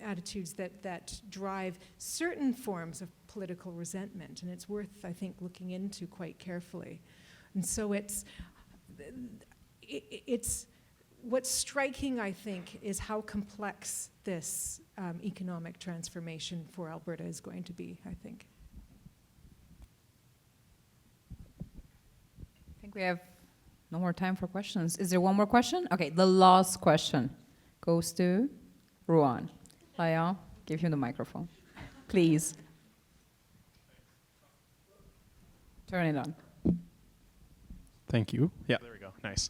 attitudes that drive certain forms of political resentment, and it's worth, I think, looking into quite carefully. And so it's what's striking, I think, is how complex this economic transformation for Alberta is going to be, I think. I think we have no more time for questions. Is there one more question? Okay, the last question goes to Ruan. Laya, give him the microphone, please. Turn it on. Thank you. Yeah, there we go. Nice.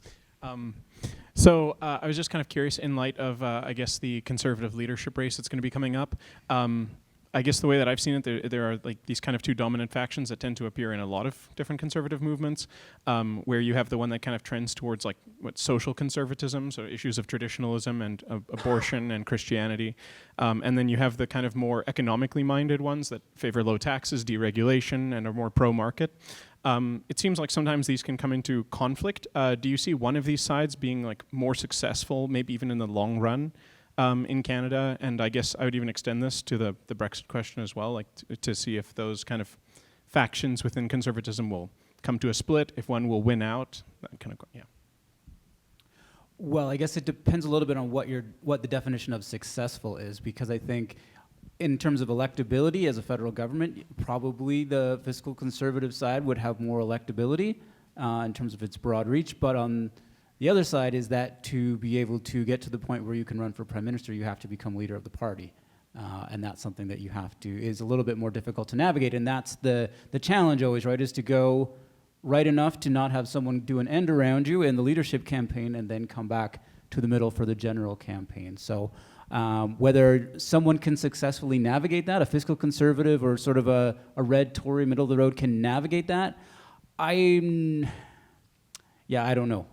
So I was just kind of curious, in light of, I guess, the Conservative leadership race that's going to be coming up. I guess the way that I've seen it, there are like these kind of two dominant factions that tend to appear in a lot of different conservative movements, where you have the one that kind of trends towards like what social conservatism, so issues of traditionalism and abortion and Christianity, and then you have the kind of more economically minded ones that favor low taxes, deregulation, and are more pro-market. It seems like sometimes these can come into conflict. Do you see one of these sides being like more successful, maybe even in the long run, in Canada? And I guess I would even extend this to the Brexit question as well, like to see if those kind of factions within conservatism will come to a split, if one will win out, that kind of, yeah. Well, I guess it depends a little bit on what the definition of successful is, because I think in terms of electability as a federal government, probably the fiscal conservative side would have more electability in terms of its broad reach. But on the other side is that to be able to get to the point where you can run for prime minister, you have to become leader of the party. And that's something that is a little bit more difficult to navigate. And that's the challenge always, right, is to go right enough to not have someone do an end around you in the leadership campaign and then come back to the middle for the general campaign. So whether someone can successfully navigate that, a fiscal conservative or sort of a red Tory middle of the road can navigate that, I don't know.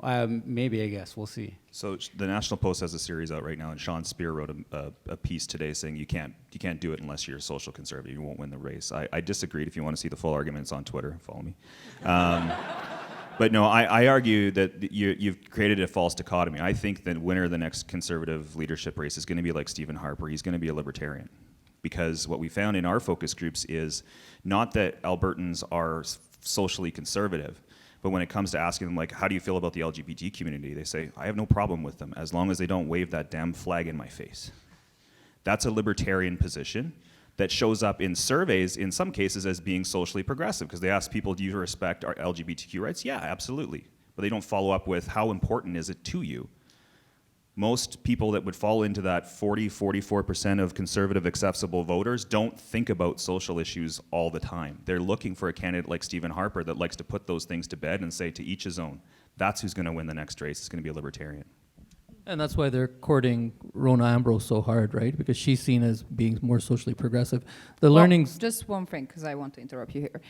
Maybe, I guess. We'll see. So the National Post has a series out right now, and Sean Spear wrote a piece today saying you can't do it unless you're a social conservative. You won't win the race. I disagreed. If you want to see the full arguments on Twitter, follow me. But no, I argue that you've created a false dichotomy. I think the winner of the next Conservative leadership race is going to be like Stephen Harper. He's going to be a libertarian. Because what we found in our focus groups is not that Albertans are socially conservative, but when it comes to asking them, like, how do you feel about the LGBT community? They say, I have no problem with them as long as they don't wave that damn flag in my face. That's a libertarian position that shows up in surveys in some cases as being socially progressive, because they ask people, do you respect our LGBTQ rights? Yeah, absolutely. But they don't follow up with how important is it to you? Most people that would fall into that 44% of conservative accessible voters don't think about social issues all the time. They're looking for a candidate like Stephen Harper that likes to put those things to bed and say to each his own. That's who's going to win the next race. It's going to be a libertarian. And that's why they're courting Rona Ambrose so hard, right? Because she's seen as being more socially progressive. The learnings... Just one thing, because I want to interrupt you here.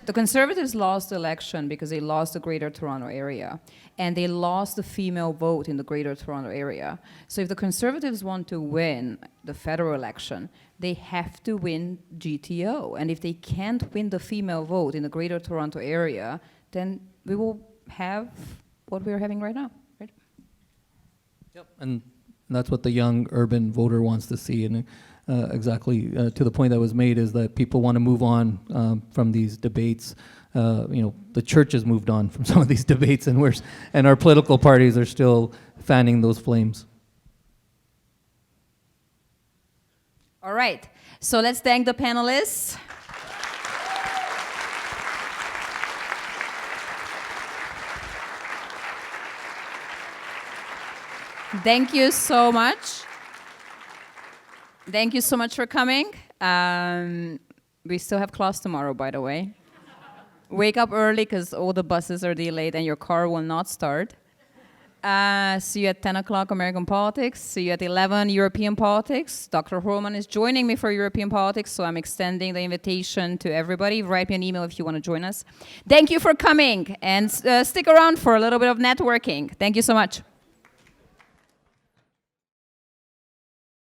The Conservatives lost the election because they lost the Greater Toronto Area, and they lost the female vote in the Greater Toronto Area. So if the Conservatives want to win the federal election, they have to win GTO. And if they can't win the female vote in the Greater Toronto Area, then we will have what we're having right now. And that's what the young urban voter wants to see. And exactly to the point that was made is that people want to move on from these debates. The church has moved on from some of these debates, and our political parties are still fanning those flames. All right. So let's thank the panelists. Thank you so much. Thank you so much for coming. We still have class tomorrow, by the way. Wake up early because all the buses are delayed and your car will not start. See you at 10 o'clock American Politics. See you at 11 European Politics. Dr. Hurrelmann is joining me for European Politics, so I'm extending the invitation to everybody. Write me an email if you want to join us. Thank you for coming, and stick around for a little bit of networking. Thank you so much.